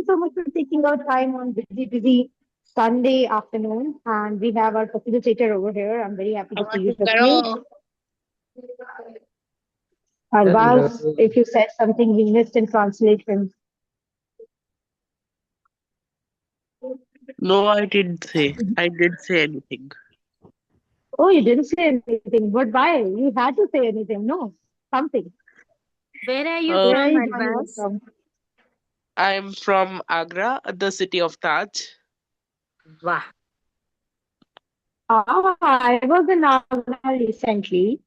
you so much for taking our time on busy Sunday afternoon. And we have our facilitator over here. I'm very happy to see you, Prathamesh. Hello. Hello. Arvaz, if you said something we missed in translation. No, I didn't say. I didn't say anything. Oh, you didn't say anything. But why? You had to say anything. No, something. Where are you Uh, Where are from, you joining us Arbaz? from? I'm from Agra, the city of Taj. Wow. Ah, I was in Agra recently.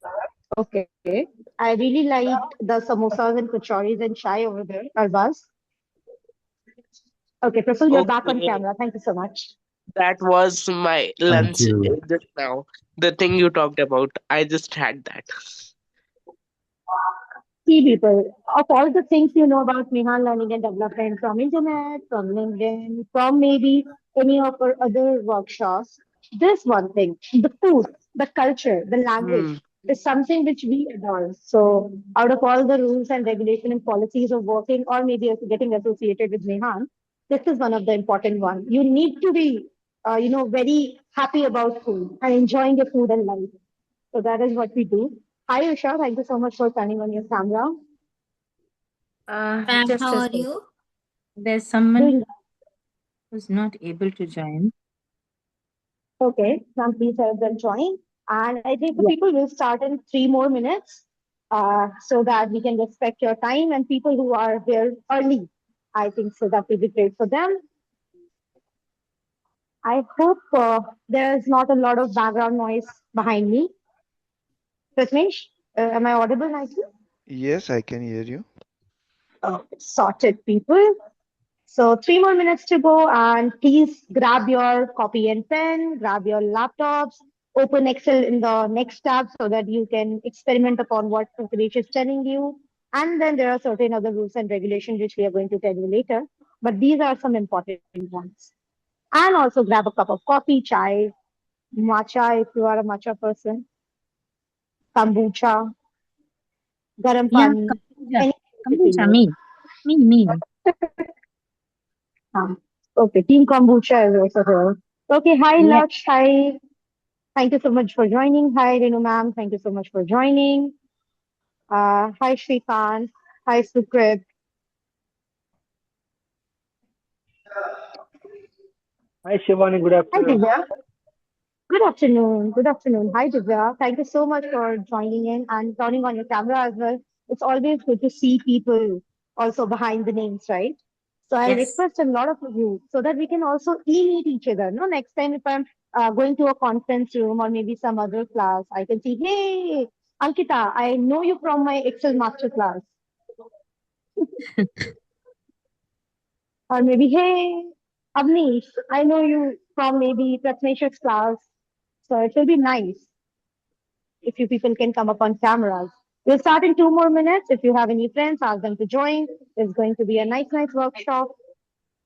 Okay. I really liked the samosas and kachoris and chai over there, Arvaz. Okay, Prasul, you're back on Okay, camera. Thank you so much. that was my Thank lunch you. just now. The thing you talked about, I just had that. See, people, of all the things you know about Mihan Learning and Development from internet, from LinkedIn, from maybe any of our other workshops, this one thing, the food, the culture, the Hmm. language, is something which we adore. So, out of all the rules and regulation and policies of working or maybe getting associated with Mihan, this is one of the important ones. You need to be, very happy about food and enjoying your food and life. So that is what we do. Hi, Usha. Thank you so much for turning on your camera. Ma'am, Just how a are second. you? There's someone Doing who's not able to join. okay. Now please help them join. And I think the Yeah. people will start in 3 more minutes so that we can respect your time and people who are here early. I think so that will be great for them. I hope there is not a lot of background noise behind me. Pratmesh, am I audible nicely? Yes, I can hear you. Sorted people. So 3 more minutes to go, and please grab your copy and pen, grab your laptops, open Excel in the next tab so that you can experiment upon what Suresh is telling you. And then there are certain other rules and regulations which we are going to tell you later. But these are some important ones. And also grab a cup of coffee, chai, matcha if you are a matcha person, kombucha, garam Yeah, pani, Kambucha. anything that you feel Kambucha, like. me. Me. Okay, Team Kombucha is also here. Okay, hi Yeah. Laksh, hi. Thank you so much for joining. Hi, Renu ma'am. Thank you so much for joining. Hi, Shrikant. Hi, Sukrit. Hi Shivani, good Hi, afternoon. Divya. Good afternoon. Good afternoon. Hi, Divya. Thank you so much for joining in and turning on your camera as well. It's always good to see people also behind the names, right? So I'll Yes. request a lot of you so that we can also e-meet each other. No, next time if I'm going to a conference room or maybe some other class, I can see, hey, Ankita, I know you from my Excel master class. Or maybe, hey, Avnish, I know you from maybe Pratmesh's class. So it will be nice if you people can come up on cameras. We'll start in 2 more minutes. If you have any friends, ask them to join. It's going to be a nice workshop.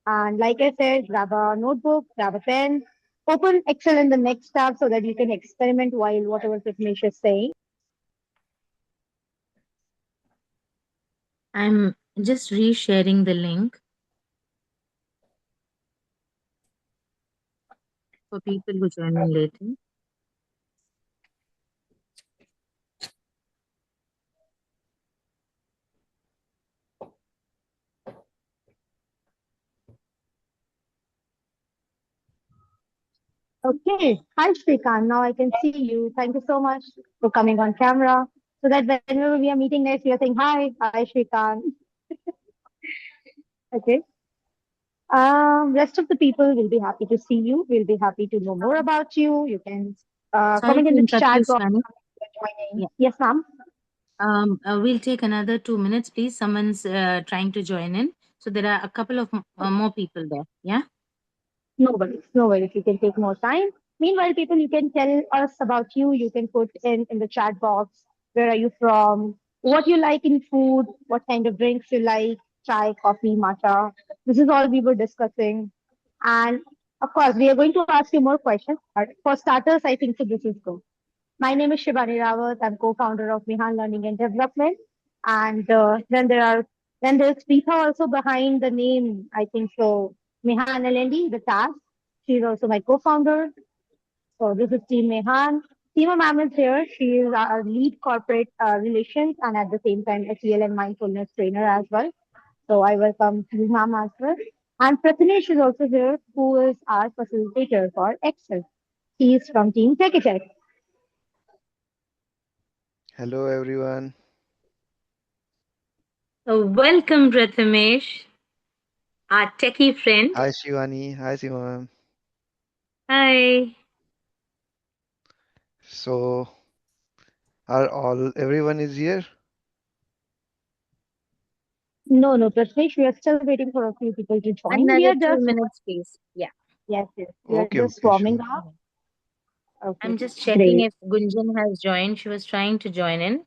And like I said, grab a notebook, grab a pen, open Excel in the next tab so that you can experiment while whatever Pratmesh is saying. I'm just resharing the link for people who join in later. Okay. Hi, Shrikant. Now I can see you. Thank you so much for coming on camera. So that whenever we are meeting next, we are saying, hi, Shrikant. Okay. Rest of the people will be happy to see you. We'll be happy to know more about you. You can Sorry comment to in the interrupt you, chat box Shivani. you're joining. Yeah. Yes, ma'am. We'll take another 2 minutes, please. Someone's trying to join in. So there are a couple of more people there. Yeah. No worries. No worries. You can take more time. Meanwhile, people, you can tell us about you. You can put in the chat box. Where are you from? What you like in food? What kind of drinks you like? Chai, coffee, matcha. This is all we were discussing. And of course, we are going to ask you more questions. But for starters, I think so this is good. My name is Shivani Rawat. I'm co-founder of Mihan Learning and Development. And then there are Then there's Preetha also behind the name, I think so. Mehan Nalendi, the task. She's also my co-founder. So this is Team Mehan. Seema ma'am is here. She is our lead corporate relations and at the same time SEL and mindfulness trainer as well. So I welcome Seema ma'am as well. And Prathamesh is also here, who is our facilitator for Excel. He is from Team Techitech. Hello, everyone. Welcome, Prathamesh, our techie friend. Hi, Shivani. Hi, Seema ma'am. Hi. So, everyone is here? No, Prathamesh, we are still waiting for a few people to join. We Another are 2 just, minutes, please. Yeah. yes, we are Okay, just okay, warming sure. up. Okay, I'm just checking great. if Gunjan has joined. She was trying to join in.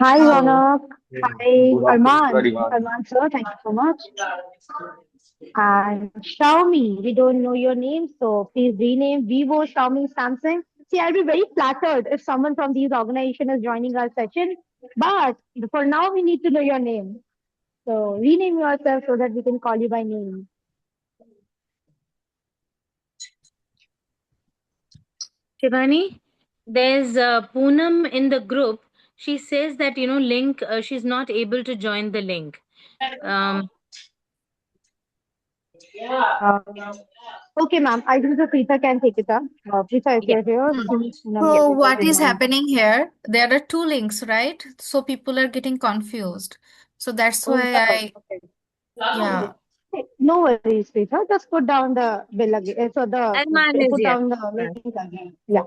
Hi, So, Ronak. Hi, Good afternoon to Arman. everyone. Arman, sir, thank you so much. And Xiaomi, we don't know your name, so please rename Vivo, Xiaomi, Samsung. See, I'll be very flattered if someone from these organizations is joining our session. But for now, we need to know your name. So rename yourself so that we can call you by name. Shivani, there's Poonam in the group. She says that, link, she's not able to join the link. Um, Uh, okay, ma'am. I think the Preetha can take it up. Preetha, if yeah. you're here, please, get So me what to is join. happening here? There are two links, right? So people are getting confused. So that's Oh, why wow. I, yeah. Okay, no worries, Preetha. Just put down the bill again. So Arman is put here. down the link again. Yeah.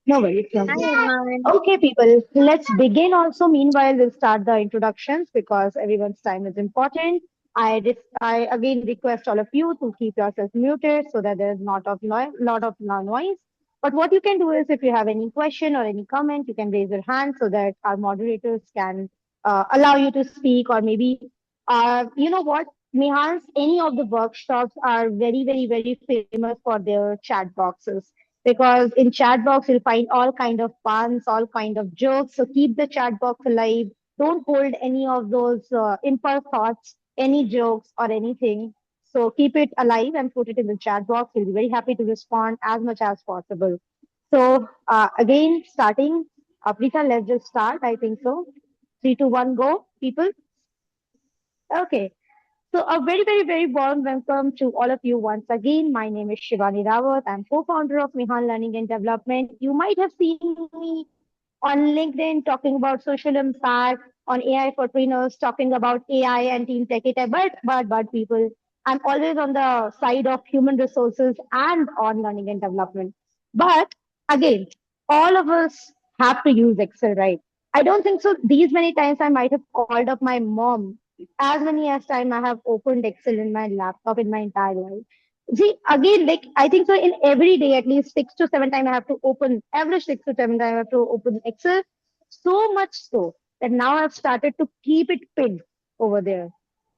No worries. No Hi, worries. Arman. Okay, people, let's begin also. Meanwhile, we'll start the introductions because everyone's time is important. I again request all of you to keep yourself muted so that there's not of lot of noise. But what you can do is if you have any question or any comment, you can raise your hand so that our moderators can allow you to speak or maybe you know what, Mihans, any of the workshops are very famous for their chat boxes because in chat box you'll find all kind of puns, all kind of jokes. So keep the chat box alive. Don't hold any of those impulse thoughts, any jokes or anything. So keep it alive and put it in the chat box. We'll be very happy to respond as much as possible. So again, starting, Aprita, let's just start. I think so. Three, two, one, go, people. Okay. So a very warm welcome to all of you once again. My name is Shivani Rawat. I'm co-founder of Mihan Learning and Development. You might have seen me on LinkedIn talking about social impact, on AI for trainers, talking about AI and Team Tech. But people, I'm always on the side of human resources and on learning and development. But again, all of us have to use Excel, right? I don't think so. These many times I might have called up my mom. As many as time I have opened Excel in my laptop in my entire life. See, again, like I think so in every day, at least 6 to 7 times I have to open, average 6 to 7 times I have to open Excel. So much so that now I've started to keep it pinned over there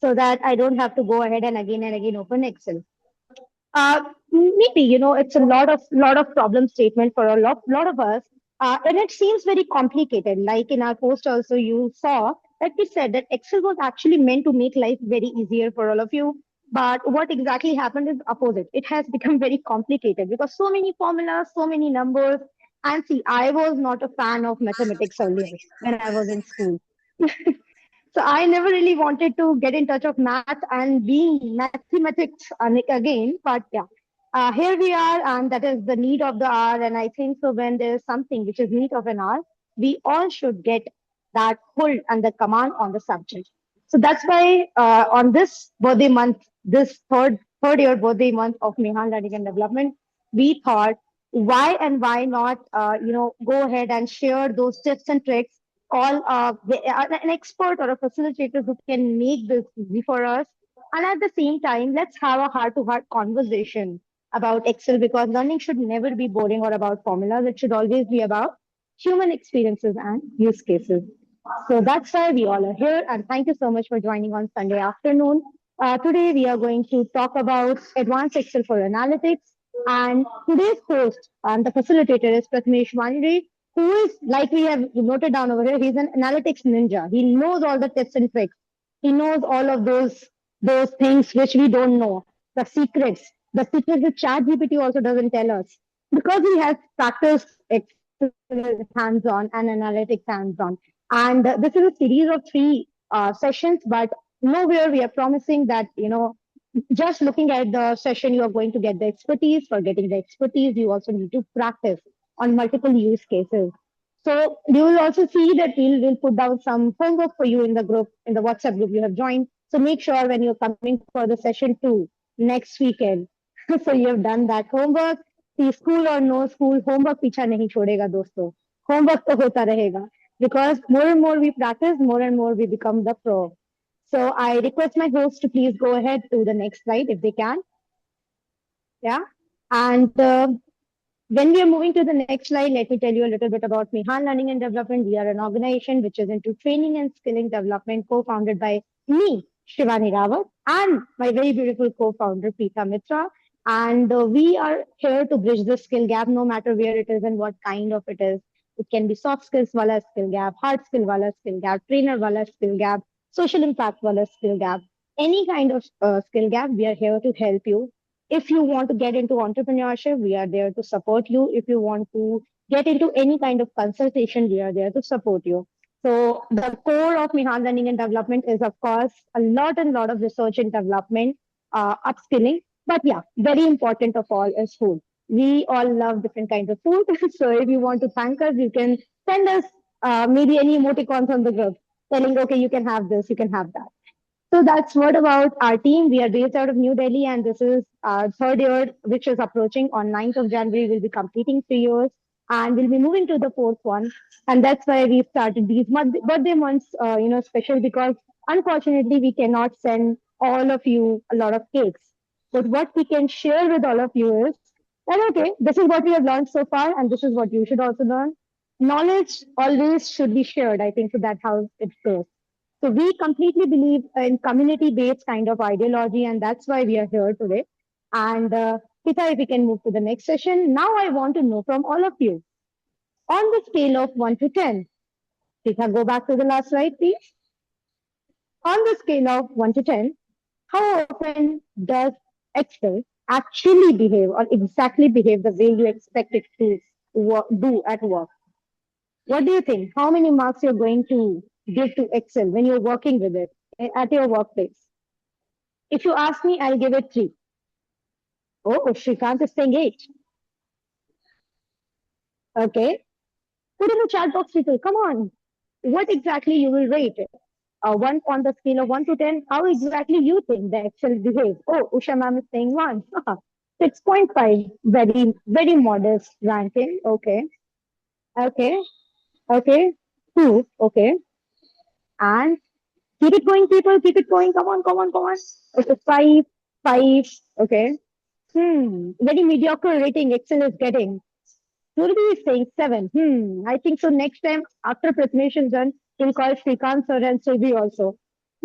so that I don't have to go ahead and again open Excel. Maybe, it's a lot of problem statement for a lot of us. And it seems very complicated. Like in our post also, you saw that we said that Excel was actually meant to make life very easier for all of you. But what exactly happened is opposite. It has become very complicated because so many formulas, so many numbers. And see, I was not a fan of mathematics earlier when I was in school. So I never really wanted to get in touch of math and being mathematics again. But yeah, here we are, and that is the need of the hour. And I think so when there is something which is need of an hour, we all should get that pull and the command on the subject. So that's why on this birthday month, this third year birthday month of Mehan Learning and Development, we thought why not go ahead and share those tips and tricks call an expert or a facilitator who can make this easy for us. And at the same time, let's have a heart to heart conversation about Excel because learning should never be boring or about formulas. It should always be about human experiences and use cases. So that's why we all are here. And thank you so much for joining on Sunday afternoon. Today, we are going to talk about advanced Excel for analytics. And today's host and the facilitator is Prathamesh Vanire, who is, like we have noted down over here, he's an analytics ninja. He knows all the tips and tricks. He knows all of those things which we don't know. The secrets which ChatGPT also doesn't tell us because he has practiced hands-on and analytics hands-on. And this is a series of three sessions, but nowhere we are promising that just looking at the session you are going to get the expertise. For getting the expertise, you also need to practice on multiple use cases. So you will also see that we'll put down some homework for you in the group, in the WhatsApp group you have joined. So make sure when you're coming for the session 2 next weekend, so you have done that homework. See, school or no school, homework पीछा नहीं छोड़ेगा दोस्तों. Homework तो होता रहेगा because more and more we practice, more and more we become the pro. So I request my host to please go ahead to the next slide if they can. Yeah. And when we are moving to the next slide, let me tell you a little bit about Mihan Learning and Development. We are an organization which is into training and skilling development, co-founded by me, Shivani Rawat, and my very beautiful co-founder, Preeta Mitra. And we are here to bridge the skill gap, no matter where it is and what kind of it is. It can be soft skills wala skill gap, hard skill wala skill gap, trainer wala skill gap, social impact wala skill gap. Any kind of skill gap, we are here to help you. If you want to get into entrepreneurship, we are there to support you. If you want to get into any kind of consultation, we are there to support you. So the core of Mihan Learning and Development is, of course, a lot and lot of research and development, upskilling. But yeah, very important of all is food. We all love different kinds of food. So if you want to thank us, you can send us maybe any emoticons on the group telling, okay, you can have this, you can have that. So that's what about our team. We are based out of New Delhi, and this is our third year, which is approaching on 9th of January. We'll be completing 3 years, and we'll be moving to the fourth one. And that's why we started these birthday months, special because unfortunately we cannot send all of you a lot of cakes. But what we can share with all of you is that okay, this is what we have learned so far, and this is what you should also learn. Knowledge always should be shared. I think so that's how it goes. So we completely believe in community-based kind of ideology, and that's why we are here today. And Pita, if we can move to the next session. Now I want to know from all of you, on the scale of 1 to 10, Pita, go back to the last slide, please. On the scale of 1 to 10, how often does Excel actually behave or exactly behave the way you expect it to do at work? What do you think? How many marks you're going to give to Excel when you're working with it at your workplace? If you ask me, I'll give it 3. Oh, Shrikant is saying 8. Okay. Put in the chat box, people. Come on. What exactly you will rate it? One on the scale of 1 to 10. How exactly you think the Excel behaves? Oh, Usha ma'am is saying 1. 6.5. Very, very modest ranking. Okay. Okay. Okay. 2. Okay. And keep it going, people. Keep it going. Come on, come on, come on. Okay, 5, 5. Okay. Very mediocre rating Excel is getting. Surabhi is saying 7. I think so. Next time after Prathamesh is done, we'll call Shrikant sir and Surabhi also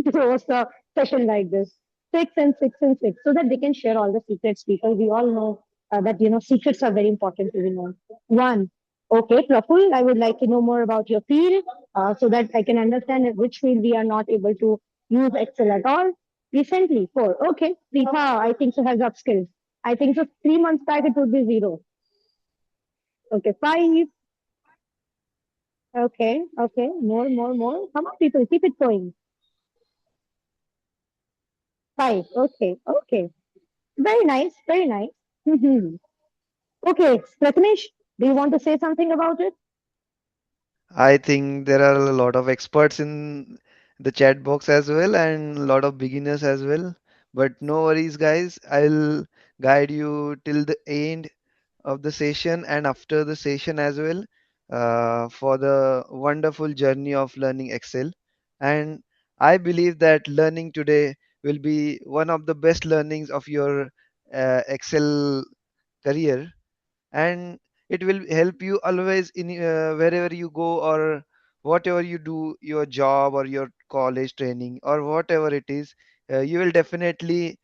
to host a session like this. 6 and 6 and 6, so that they can share all the secrets. People, we all know that secrets are very important to be known. 1. Okay, Praful, I would like to know more about your field so that I can understand at which field we are not able to use Excel at all. Recently, 4. Okay, Preetha, I think so has upskills. I think so 3 months back it would be 0. Okay, 5. Okay, okay, more. Come on, people, keep it going. 5. Okay, okay. Very nice, very nice. Okay, Prathamesh, do you want to say something about it? I think there are a lot of experts in the chat box as well, and a lot of beginners as well. But no worries, guys. I'll guide you till the end of the session and after the session as well for the wonderful journey of learning Excel. And I believe that learning today will be one of the best learnings of your Excel career, and it will help you always in wherever you go or whatever you do, your job or your college training or whatever it is, you will definitely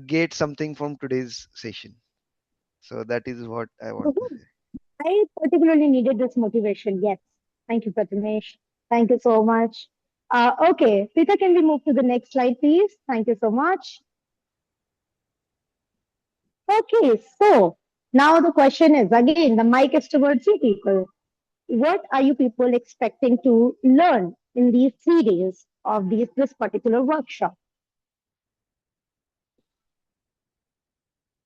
get something from today's session. So that is what I want to say. I particularly needed this motivation. Yes. Thank you, Prathamesh. Thank you so much. Okay, Peter, can we move to the next slide, please? Thank you so much. Okay, so now the question is again, the mic is towards you people. What are you people expecting to learn in these 3 days of this particular workshop?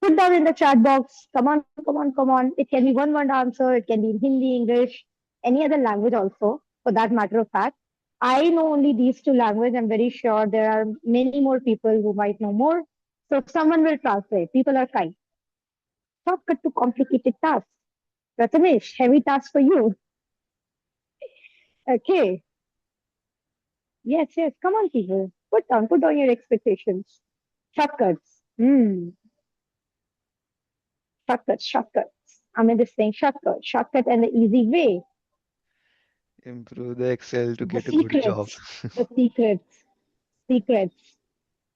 Put down in the chat box. Come on, come on, come on. It can be one word answer. It can be in Hindi, English, any other language also, for that matter of fact. I know only these two languages. I'm very sure there are many more people who might know more. So someone will translate. People are kind. Shortcut to complicated tasks. Prathamesh, heavy task for you. Okay. Yes, yes. Come on, people. Put down your expectations. Shortcuts. Shortcuts, shortcuts. Amit is saying shortcut and the easy way. Improve the Excel to The get a good job. secrets, the secrets.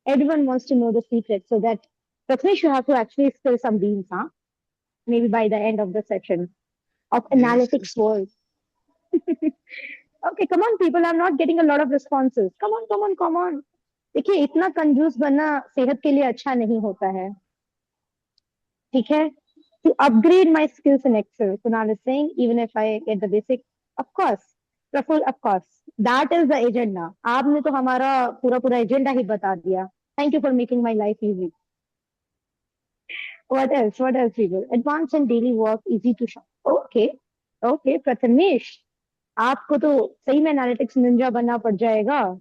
Everyone wants to know the secrets so that Prathamesh, you have to actually spill some beans, huh? Maybe by the end of the session of Yes, analytics world. Okay, come on, people. I'm not getting a lot of responses. Come on, come on, come on. देखिए इतना कंजूस बनना सेहत के लिए अच्छा नहीं होता है ठीक है to upgrade my skills in Excel. Kunal is saying, even if I get the basic, of course, Praful, of course, that is the agenda. आपने तो हमारा पूरा पूरा एजेंडा ही बता दिया. Thank you for making my life easy. What else? What else, people? Advanced and daily work, easy to shop. Okay, okay, Prathamesh, आपको तो सही में एनालिटिक्स निंजा बनना पड़ जाएगा.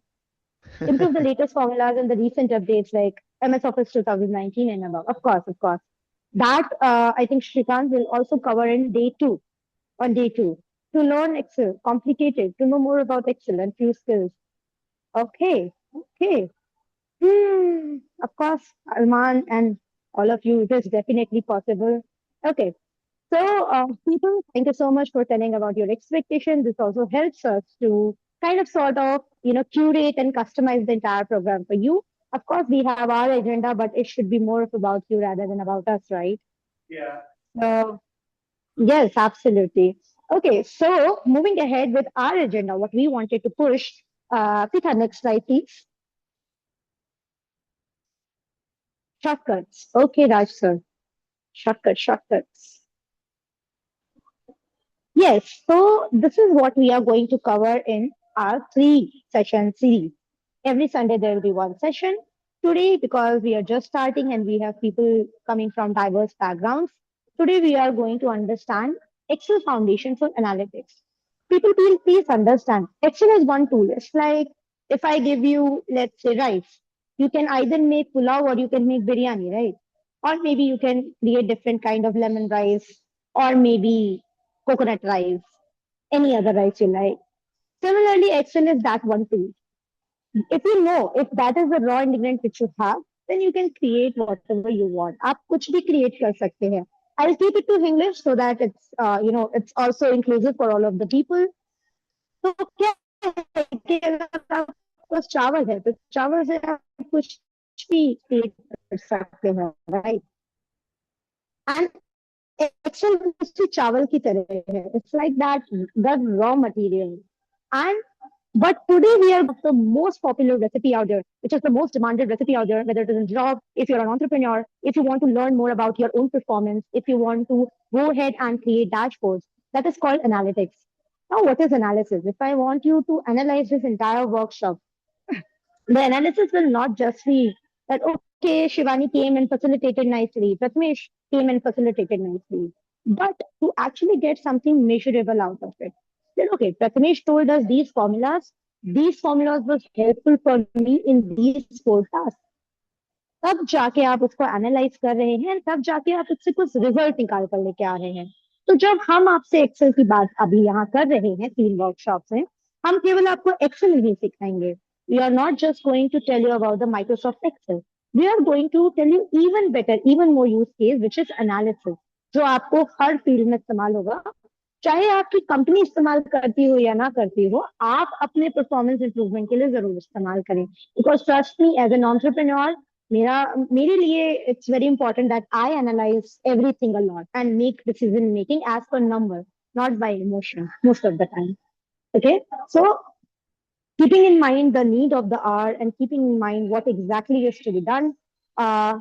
Improve the latest formulas and the recent updates like MS Office 2019 and above. Of course, of course. That I think Shrikant will also cover in day 2. On day 2 to learn Excel, complicated, to know more about Excel and few skills. Okay, okay. Of course, Alman and all of you, it is definitely possible. Okay, so people, thank you so much for telling about your expectations. This also helps us to kind of sort of, curate and customize the entire program for you. Of course, we have our agenda, but it should be more of about you rather than about us, right? Yeah. So yes, absolutely. Okay, so moving ahead with our agenda, what we wanted to push. Pita, next slide, please. Shortcuts. Okay, Raj sir. Shortcuts. Yes, so this is what we are going to cover in our 3-session series. Every Sunday there will be one session. Today, because we are just starting and we have people coming from diverse backgrounds, today we are going to understand Excel foundation for analytics. People, please understand, Excel is one tool. It's like if I give you, let's say, rice, you can either make pulao or you can make biryani, right? Or maybe you can create different kind of lemon rice or maybe coconut rice, any other rice you like. Similarly, Excel is that one tool. If you know if that is the raw ingredient which you have, then you can create whatever you want. आप कुछ भी create कर सकते हैं. I'll keep it to English so that it's it's also inclusive for all of the people. तो क्या है कि अगर आपके पास चावल है तो चावल से आप कुछ भी create कर सकते हैं, right? And Excel industry चावल की तरह है. It's like that raw material. And but today we are the most popular recipe out there, which is the most demanded recipe out there, whether it is in job, if you're an entrepreneur, if you want to learn more about your own performance, if you want to go ahead and create dashboards, that is called analytics. Now, what is analysis? If I want you to analyze this entire workshop, the analysis will not just be that, okay, Shivani came and facilitated nicely, Prathamesh came and facilitated nicely, but to actually get something measurable out of it. Then, okay, Prathamesh told us these formulas was helpful for me in these 4 tasks. तब जाके आप उसको analyse कर रहे हैं तब जाके आप उससे कुछ रिजल्ट निकाल कर लेके आ रहे हैं तो जब हम आपसे एक्सेल की बात अभी यहाँ कर रहे हैं 3 वर्कशॉप्स में हम केवल आपको एक्सेल नहीं सिखाएंगे we are not just going to tell you about the Microsoft Excel we are going to tell you even better even more use case which is analysis जो आपको हर फील्ड में इस्तेमाल होगा चाहे आपकी कंपनी इस्तेमाल करती हो या ना करती हो आप अपने परफॉर्मेंस इंप्रूवमेंट के लिए जरूर इस्तेमाल करें because trust me as an entrepreneur मेरे लिए it's very important that I analyze everything a lot and make decision making as per number, not by emotion most of the time. Okay, so keeping in mind the need of the hour and keeping in mind what exactly is to be done,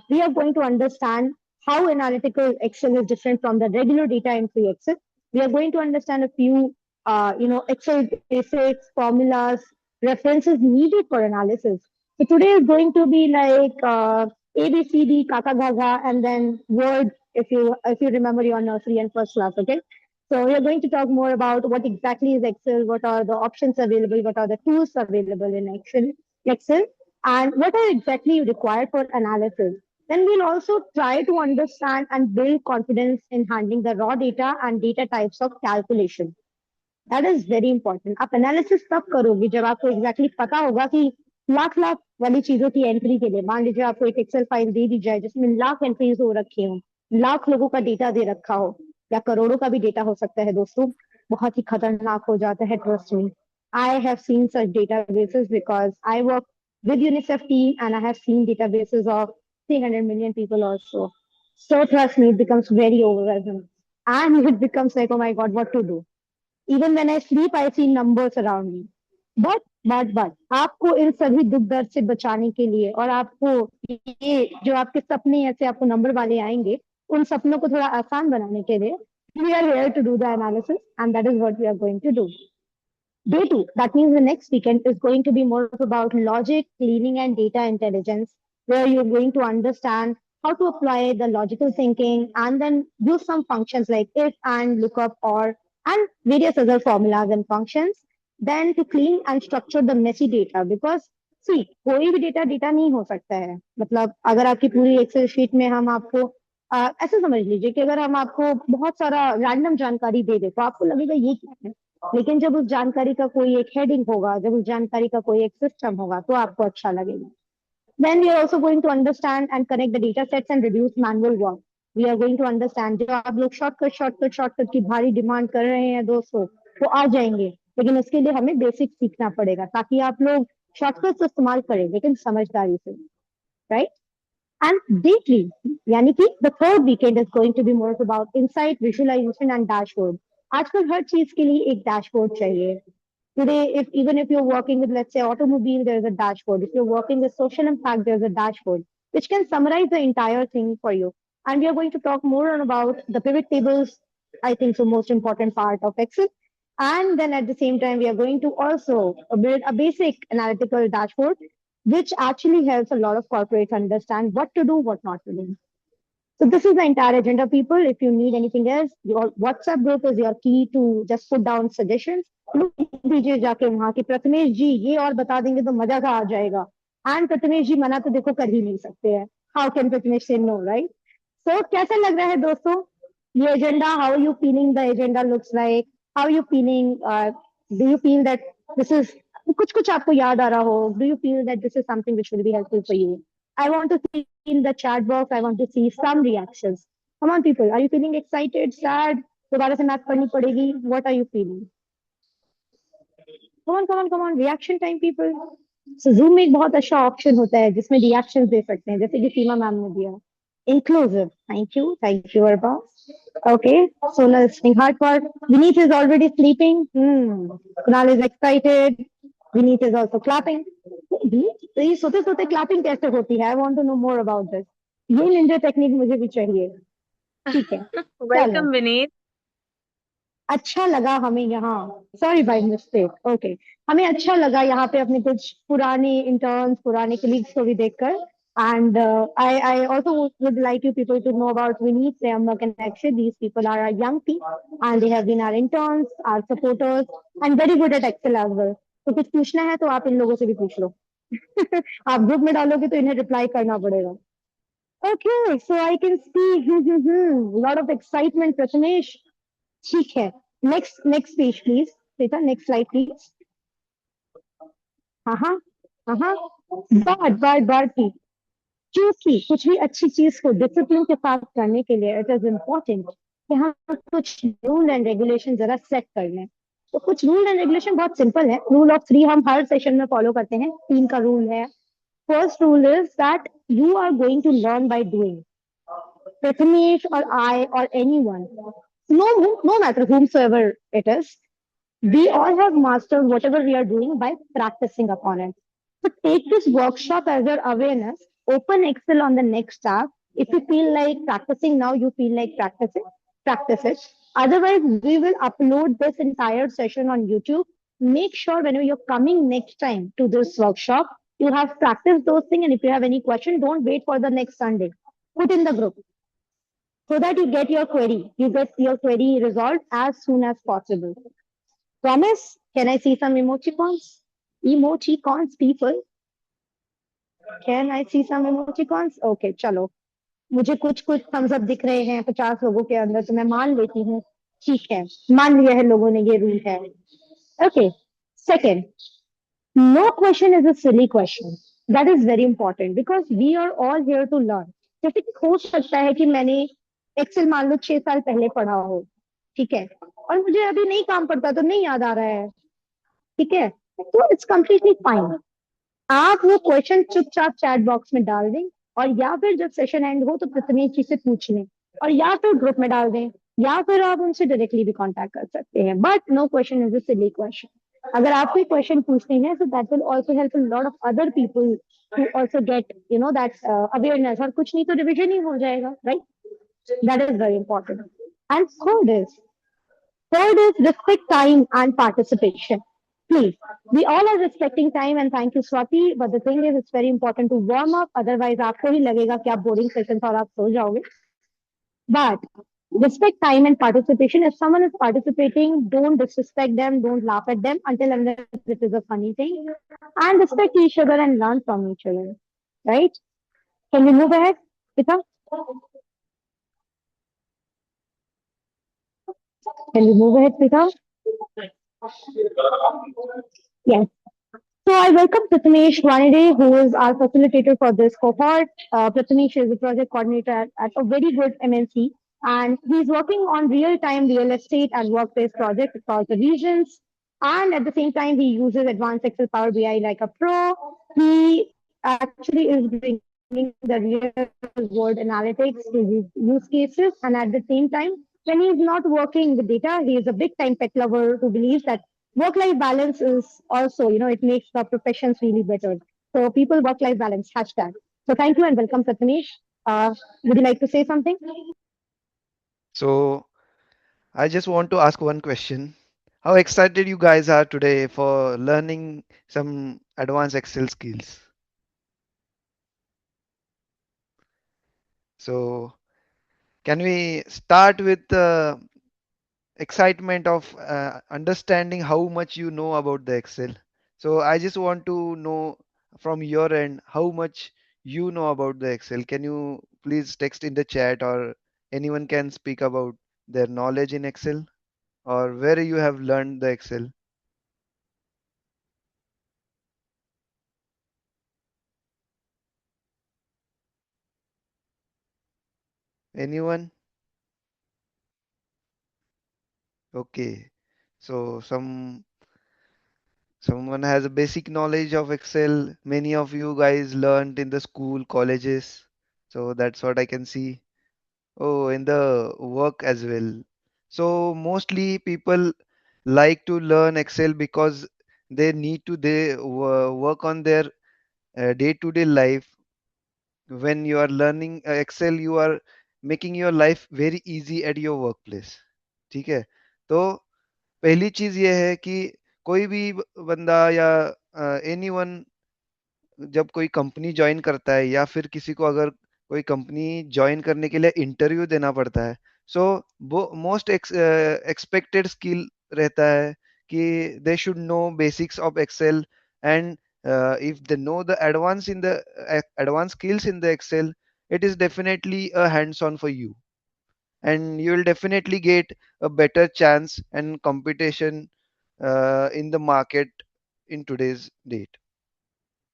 we are going to understand how analytical Excel is different from the regular data entry Excel. We are going to understand a few, Excel basics, formulas, references needed for analysis. So today is going to be like A, B, C, D, Kaka, Gaga, and then Word. If you remember your nursery and first class, okay. So we are going to talk more about what exactly is Excel, what are the options available, what are the tools available in Excel, and what are exactly required for analysis. Then we'll also try to understand and build confidence in handling the raw data and data types of calculation. That is very important. आप analysis तब करोगे जब आपको exactly पता होगा कि लाख लाख वाली चीजों की एंट्री के लिए मान लीजिए आपको एक एक्सेल फाइल दे दी जाए जिसमें लाख एंट्रीज हो रखे हो, लाख लोगों का डेटा दे रखा हो, या करोड़ों का भी डेटा हो सकता है दोस्तों. बहुत ही खतरनाक हो जाता है, trust me. I have seen such databases because I work with UNICEF team and I have seen databases of 300 million people also. So trust me, it becomes very overwhelming and it becomes like, oh my God, what to do? Even when I sleep, I see numbers around me. But आपको इन सभी दुख दर्द से बचाने के लिए और आपको ये जो आपके सपने ऐसे आपको नंबर वाले आएंगे, उन सपनों को थोड़ा आसान बनाने के लिए we are here to do the analysis and that is what we are going to do. Day two, that means the next weekend is going to be more about logic, cleaning, and data intelligence, where you're going to understand how to apply the logical thinking and then use some functions like if and lookup or and various other formulas and functions. Then to clean and structure the messy data because see कोई भी data नहीं हो सकता है. मतलब अगर आपकी पूरी एक्सेल शीट में हम आपको ऐसे समझ लीजिए कि अगर हम आपको बहुत सारा रैंडम जानकारी दे दे तो आपको लगेगा ये क्या है, लेकिन जब उस जानकारी का कोई एक हेडिंग होगा, जब उस जानकारी का कोई एक सिस्टम होगा तो आपको अच्छा लगेगा. Then we are also going to understand and connect the data sets and reduce manual work. We are going to understand जो आप लोग शॉर्टकट की भारी डिमांड कर रहे हैं दोस्तों, वो आ जाएंगे, लेकिन उसके लिए हमें बेसिक सीखना पड़ेगा ताकि आप लोग शॉर्टकट इस्तेमाल करें लेकिन समझदारी से, राइट. And deeply, यानी कि the third weekend is going to be more about insight, visualization and dashboard. आजकल हर चीज के लिए एक डैशबोर्ड चाहिए. Today, even if you're working with, let's say, automobile, there's a dashboard. If you're working with social impact, there's a dashboard which can summarize the entire thing for you. And we are going to talk more on about the pivot tables. I think the most important part of Excel. And then at the same time, we are going to also build a basic analytical dashboard, which actually helps a lot of corporates understand what to do, what not to do. So this is the entire agenda, people. If you need anything else, your WhatsApp group is your key to just put down suggestions. दीजिए जाके वहां की प्रथमेश जी ये और बता देंगे तो मजा का आ जाएगा. एंड प्रथमेश जी मना तो देखो कर ही नहीं सकते हैं. हाउ कैन प्रथमेश से नो, राइट? सो कैसा लग रहा है दोस्तों ये agenda? How you feeling the agenda looks like? How you feeling? Do you feel that this is कुछ कुछ आपको याद आ रहा हो? Do you feel that this is something which will be helpful for you? I want to see in the chat box. I want to see some reactions. Come on, people. Are you feeling excited, sad? दोबारा से math पढ़नी पड़ेगी. What are you feeling? Come on. Reaction time, people. So Zoom में एक बहुत अच्छा option होता है जिसमें रिएक्शंस दे सकते हैं, जैसे कि सीमा मैम ने दिया. Inclusive. Thank you, Arba. Okay. Sola listening hard part. Vineet is already sleeping. Kunal is excited. Vineet is also clapping. तो ये सोते सोते क्लैपिंग कैसे होती है? I want to know more about this. ये निंजा टेक्निक मुझे भी चाहिए. ठीक है, Welcome, चलो. Vineet. अच्छा लगा हमें यहाँ. Sorry by mistake. ओके, हमें अच्छा लगा यहाँ पे अपने कुछ पुराने इंटर्न्स, पुराने कलीग्स को भी देखकर. And I also would like you people to know about Vineet, Priyanka, and Akshay. These people are our young team, and they have been our interns, our supporters, and very good at Excel as well. तो कुछ पूछना है तो आप इन लोगों से भी पूछ लो. आप ग्रुप में डालोगे तो इन्हें रिप्लाई करना पड़ेगा. Okay, so I can see lot of excitement, Prathamesh. ठीक है. Next page, please. Beta, next slide, please. हाँ. But क्योंकि कुछ भी अच्छी चीज को डिसिप्लिन के साथ करने के लिए इट इज इम्पोर्टेंट कि हम कुछ रूल एंड रेगुलेशन जरा सेट कर लें. तो कुछ रूल एंड रेगुलेशन बहुत सिंपल है. रूल ऑफ 3 हम हर सेशन में फॉलो करते हैं. 3 का रूल है. First rule is that you are going to learn by doing. Prathamesh or I or anyone, no matter whomsoever it is, We all have mastered whatever we are doing by practicing upon it. So take this workshop as your awareness. Open Excel on the next tab. If you feel like practicing now, you feel like practicing, practice it. Otherwise, we will upload this entire session on YouTube. Make sure whenever you're coming next time to this workshop, you have practiced those things. And if you have any question, don't wait for the next Sunday. Put in the group so that you get your query. You get your query resolved as soon as possible. Promise? Can I see some emoticons? Emoticons, people. Can I see some emoticons? Okay, चलो. मुझे कुछ कुछ thumbs up दिख रहे हैं 50 लोगों के अंदर तो मैं मान लेती हूँ ठीक है मान लिया है लोगों ने ये रूल है okay second no question is a silly question that is very important because we are all here to learn जैसे कि हो सकता है कि मैंने एक्सेल मान लो 6 साल पहले पढ़ा हो ठीक है और मुझे अभी नहीं काम पड़ता तो नहीं याद आ रहा है ठीक है तो इट्स कम्प्लीटली फाइन आप वो क्वेश्चन चुपचाप चैट बॉक्स में डाल दें और या फिर जब सेशन एंड हो तो प्रथमेश जी से पूछ लें और या फिर ग्रुप में डाल दें या फिर आप उनसे डायरेक्टली भी कांटेक्ट कर सकते हैं but no question is a silly question अगर आप कोई क्वेश्चन पूछते हैं so that will also help a lot of other people to also get that awareness और कुछ नहीं तो रिविजन ही हो जाएगा right that is very important and third is respect time and participation. Please, we all are respecting time and thank you, Swati. But the thing is, it's very important to warm up. Otherwise, आपको ही लगेगा कि आप boring sessions और आप सो जाओगे. But respect time and participation. If someone is participating, don't disrespect them, don't laugh at them until unless it is a funny thing. And respect each other and learn from each other. Right? Can we move ahead, Pita? Can we move ahead, Pita? Yes. So I welcome Prathamesh Vanide, who is our facilitator for this cohort. Prathamesh is a project coordinator at a very good MNC, and he's working on real-time real estate and workplace projects across the regions. And at the same time, he uses advanced Excel Power BI like a pro. He actually is bringing the real-world analytics to his use cases, and at the same time, when he's not working with data, he is a big-time pet lover who believes that work-life balance is also, it makes the professions really better. So people work-life balance, hashtag. So thank you and welcome, Prathamesh. Would you like to say something? So I just want to ask one question. How excited you guys are today for learning some advanced Excel skills? So can we start with the excitement of understanding how much you know about the Excel? So I just want to know from your end how much you know about the Excel. Can you please text in the chat or anyone can speak about their knowledge in Excel or where you have learned the Excel? Anyone? Okay. So someone has a basic knowledge of Excel. Many of you guys learned in the school, colleges. So that's what I can see. Oh, in the work as well. So mostly people like to learn Excel because they work on their day-to-day life. When you are learning Excel, you are making your life very easy at your workplace. ठीक है? तो पहली चीज ये है कि कोई भी बंदा या एनीवन जब कोई कंपनी ज्वाइन करता है या फिर किसी को अगर कोई कंपनी ज्वाइन करने के लिए इंटरव्यू देना पड़ता है सो वो मोस्ट एक्सपेक्टेड स्किल रहता है कि they should know basics of Excel and if they know the advanced skills in the excel it is definitely a hands on for you and you will definitely get a better chance and competition in the market in today's date.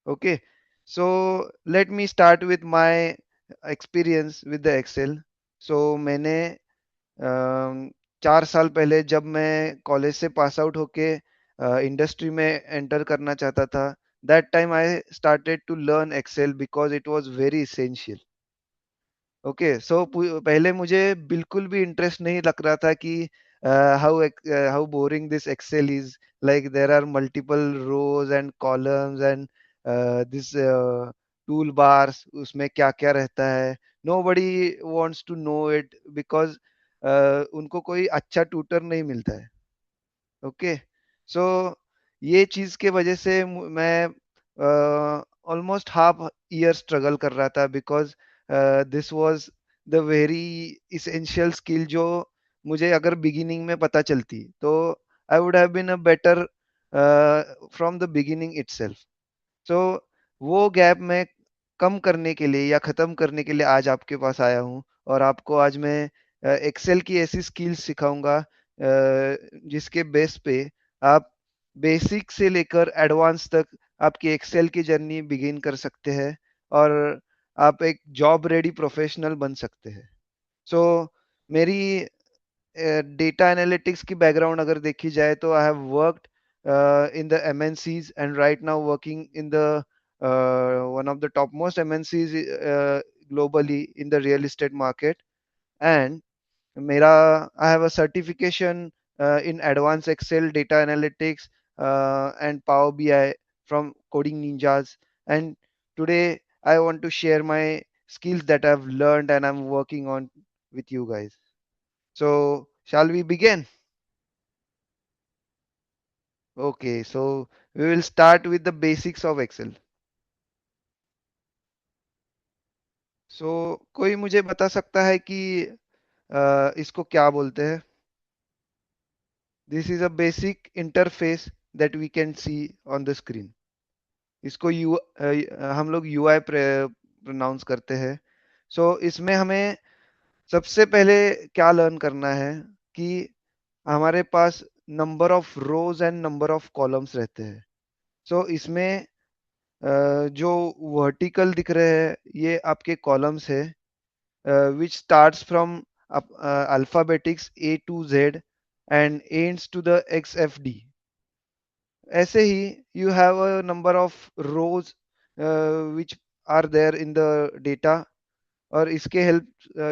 Okay, so let me start with my experience with the Excel. So मैंने 4 साल पहले जब मैं college से pass out होके industry में enter करना चाहता था that time I started to learn Excel because it was very essential. Okay so पहले मुझे बिल्कुल भी इंटरेस्ट नहीं लग रहा था कि how boring this Excel is. Like there are multiple rows and columns and this toolbars. उसमें क्या क्या रहता है. Nobody wants to know it because उनको कोई अच्छा ट्यूटर नहीं मिलता है. ओके. सो ये चीज के वजह से मैं ऑलमोस्ट हाफ ईयर स्ट्रगल कर रहा था because this was the very essential skill जो मुझे अगर बिगिनिंग में पता चलती तो I would have been a better from the beginning itself. So वो गैप मैं कम करने के लिए या खत्म करने के लिए आज आपके पास आया हूँ और आपको आज मैं एक्सेल की ऐसी स्किल्स सिखाऊंगा जिसके बेस पे आप बेसिक से लेकर एडवांस तक आपकी एक्सेल की जर्नी बिगिन कर सकते हैं और आप एक जॉब रेडी प्रोफेशनल बन सकते हैं. सो मेरी डेटा एनालिटिक्स की बैकग्राउंड अगर देखी जाए तो I have worked in the MNCs and right now working in the one of the topmost MNCs globally in the real estate market. And मेरा I have a certification in advanced Excel, data analytics, and Power BI from Coding Ninjas. And today I want to share my skills that I've learned and I'm working on with you guys. So shall we begin? Okay, so we will start with the basics of Excel. So कोई मुझे बता सकता है कि इसको क्या बोलते हैं? This is a basic interface that we can see on the screen. इसको हम लोग UI प्रोनाउंस करते हैं. सो इसमें हमें सबसे पहले क्या लर्न करना है कि हमारे पास number of rows and number of columns रहते हैं. सो इसमें जो वर्टिकल दिख रहे हैं ये आपके कॉलम्स है which starts from alphabetics A to Z and ends to the XFD. ऐसे ही you have a number of rows which are there in the data और इसके हेल्प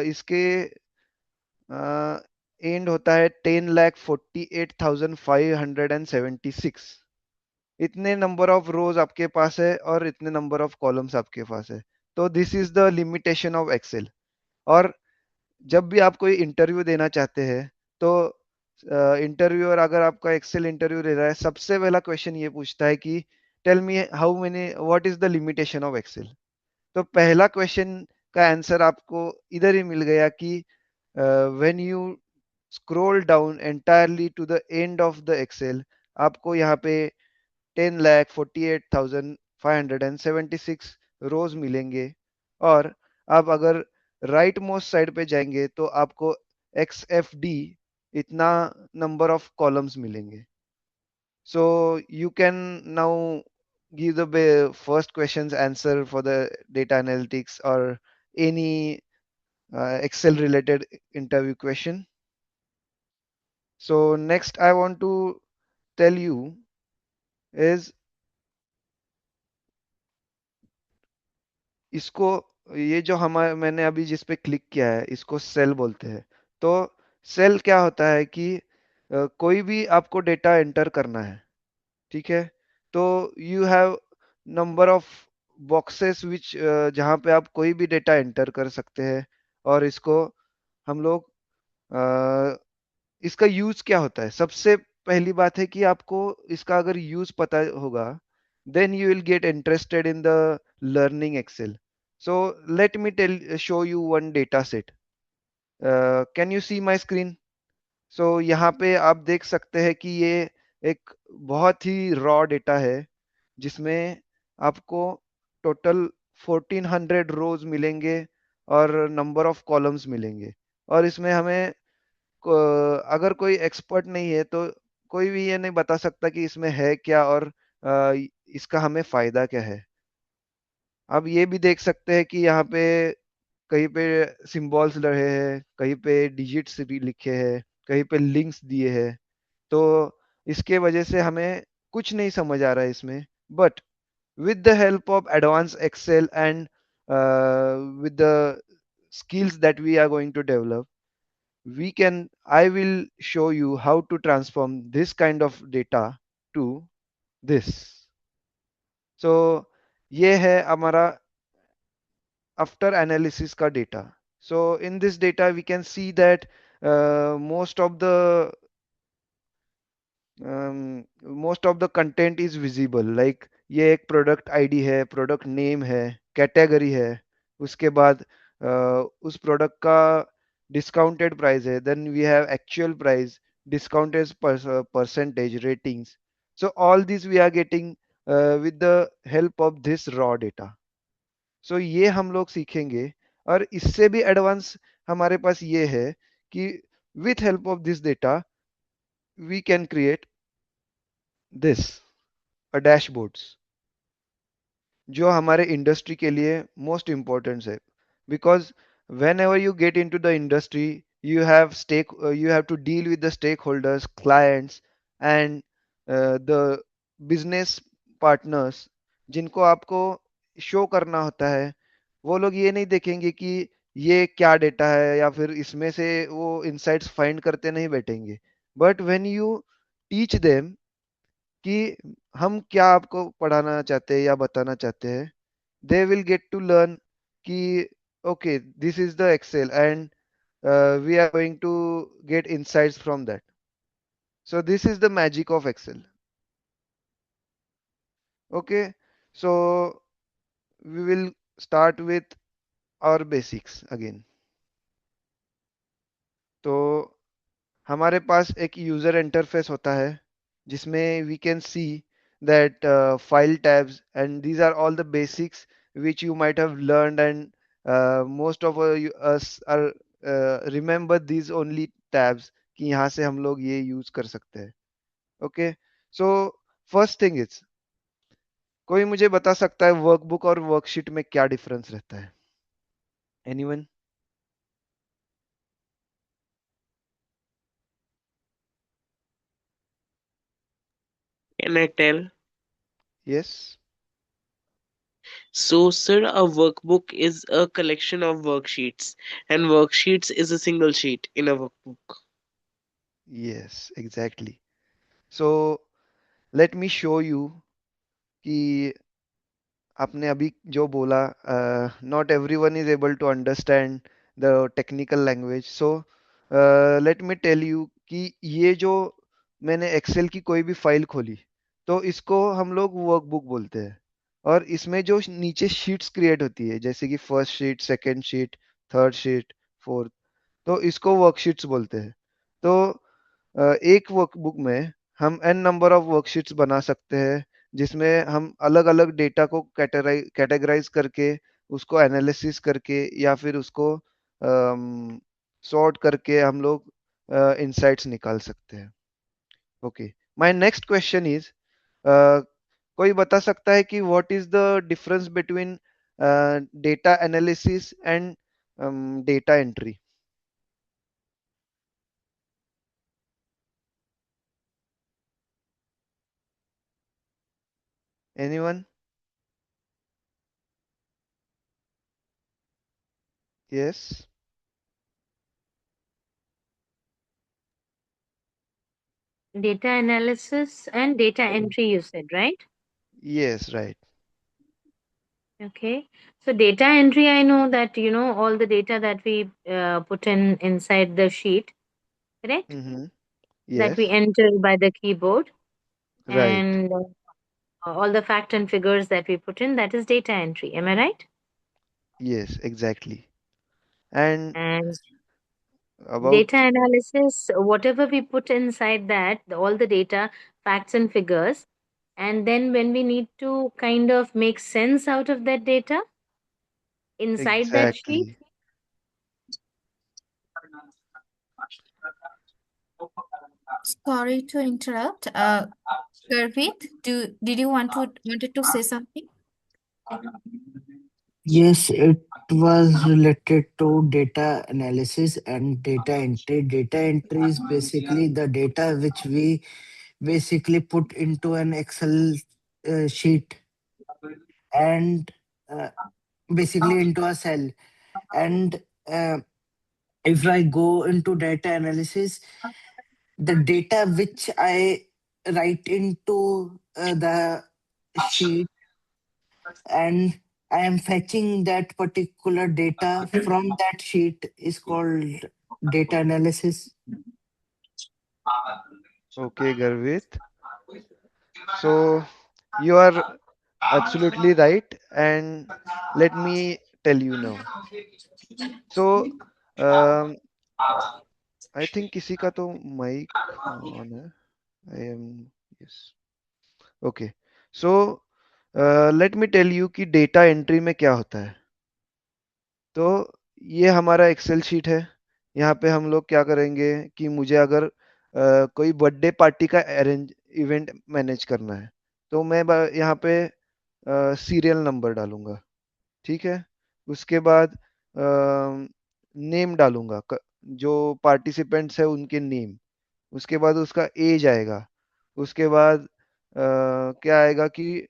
इसके एंड होता है 10,48,576. इतने नंबर ऑफ रोज आपके पास है और इतने नंबर ऑफ कॉलम्स आपके पास है. तो this is the limitation of Excel. और जब भी आप कोई इंटरव्यू देना चाहते हैं तो इंटरव्यूअर अगर आपका एक्सेल इंटरव्यू ले रहा है सबसे पहला क्वेश्चन ये पूछता है कि tell me how many what is the limitation of Excel. तो पहला क्वेश्चन का आंसर आपको इधर ही मिल गया कि when you scroll down entirely to the end of the Excel आपको यहाँ पे 10,48,576 रोज मिलेंगे. और आप अगर राइट मोस्ट साइड पे जाएंगे तो आपको XFD इतना नंबर ऑफ कॉलम्स मिलेंगे. सो you can now give the first question's answer for the data analytics or any Excel related interview question. So next I want to tell you is इसको ये जो हमारे मैंने अभी जिस पे क्लिक किया है इसको सेल बोलते हैं. तो सेल क्या होता है कि कोई भी आपको डेटा एंटर करना है. ठीक है. तो you have number of boxes विच जहाँ पे आप कोई भी डेटा एंटर कर सकते हैं और इसको हम लोग इसका यूज क्या होता है. सबसे पहली बात है कि आपको इसका अगर यूज पता होगा then you will get interested in the learning Excel. So let me show you one data set. Can you see my screen? So यहाँ पे आप देख सकते हैं कि ये एक बहुत ही रॉ डेटा है जिसमें आपको टोटल 1400 रोज मिलेंगे और नंबर ऑफ कॉलम्स मिलेंगे. और इसमें हमें अगर कोई एक्सपर्ट नहीं है तो कोई भी ये नहीं बता सकता कि इसमें है क्या और इसका हमें फायदा क्या है. अब ये भी देख सकते हैं कि यहाँ पे कहीं पे सिंबल्स रहे हैं, कहीं पे डिजिट्स भी लिखे हैं, कहीं पे लिंक्स दिए हैं. तो इसके वजह से हमें कुछ नहीं समझ आ रहा है इसमें. But with the help of advanced Excel and with the skills that we are going to develop, I will show you how to transform this kind of data to this. So ये है हमारा after analysis का data. So in this data we can see that most of the content is visible, like ये एक product ID है, product name है, category है, उसके बाद उस product का discounted price है, then we have actual price, discounted percentage, ratings. So all these we are getting with the help of this raw data. So ये हम लोग सीखेंगे, और इससे भी एडवांस हमारे पास ये है कि with help of this data we can create this a dashboards, जो हमारे इंडस्ट्री के लिए मोस्ट इम्पोर्टेंट है. Because whenever you get into the industry, you have to deal with the stakeholders, clients, and the business partners, जिनको आपको show करना होता है. वो लोग ये नहीं देखेंगे कि ये क्या डेटा है, या फिर इसमें से वो इंसाइट्स फाइंड करते नहीं बैठेंगे. But when you teach them कि हम क्या आपको पढ़ाना चाहते हैं या बताना चाहते हैं, they will get to learn कि okay, this is the Excel, and we are going to get insights from that. So this is the magic of Excel. Okay, so we will start with our basics again. तो हमारे पास एक user interface होता है, जिसमें we can see that file tabs, and these are all the basics which you might have learned, and most of us are remember these only tabs कि यहाँ से हम लोग ये यूज कर सकते हैं. Okay, so first thing is, कोई मुझे बता सकता है वर्कबुक और वर्कशीट में क्या डिफरेंस रहता है? Anyone? Can I tell? Yes. So, sir, a workbook is a collection of worksheets, and worksheets is a single sheet in a workbook. Yes, exactly. So let me show you कि आपने अभी जो बोला, not everyone is able to understand the technical language. So let me tell you कि ये जो मैंने Excel की कोई भी फाइल खोली, तो इसको हम लोग वर्कबुक बोलते हैं. और इसमें जो नीचे शीट्स क्रिएट होती है, जैसे कि first sheet, second sheet, third sheet, fourth, तो इसको वर्कशीट्स बोलते हैं. तो एक वर्कबुक में हम n नंबर ऑफ वर्कशीट्स बना सकते हैं, जिसमें हम अलग अलग डेटा को कैटेगराइज करके, उसको एनालिसिस करके, या फिर उसको सॉर्ट करके हम लोग इंसाइट्स निकाल सकते हैं. Okay, my next question is, कोई बता सकता है कि what is the difference between data analysis and data entry? Anyone? Yes. Data analysis and data entry, you said, right? Yes, right. Okay. So data entry, I know that, all the data that we put in inside the sheet, correct? Mm-hmm. That we Yes, enter by the keyboard, right. and all the fact and figures that we put in, that is data entry. Am I right? Yes, exactly. And And about, data analysis, whatever we put inside that, all the data, facts and figures, and then when we need to kind of make sense out of that data inside that sheet. exactly. Sorry to interrupt. Gurpreet, did you wanted to say something? Yes, it was related to data analysis and data entry. Data entry is basically the data which we basically put into an Excel sheet and basically into a cell. And uh, if I go into data analysis, the data which I write into the sheet, and I am fetching that particular data from that sheet, is called data analysis. Okay, Garvit. So you are absolutely right, and let me tell you now. So I think किसी का तो mic on है I am yes okay so let me tell you कि data entry में क्या होता है तो ये हमारा एक्सेल शीट है यहाँ पे हम लोग क्या करेंगे कि मुझे अगर कोई बर्थडे पार्टी का अरेंज इवेंट मैनेज करना है तो मैं यहाँ पे सीरियल नंबर डालूंगा ठीक है उसके बाद नेम डालूंगा जो पार्टिसिपेंट्स है उनके नेम उसके बाद उसका एज आएगा उसके बाद क्या आएगा कि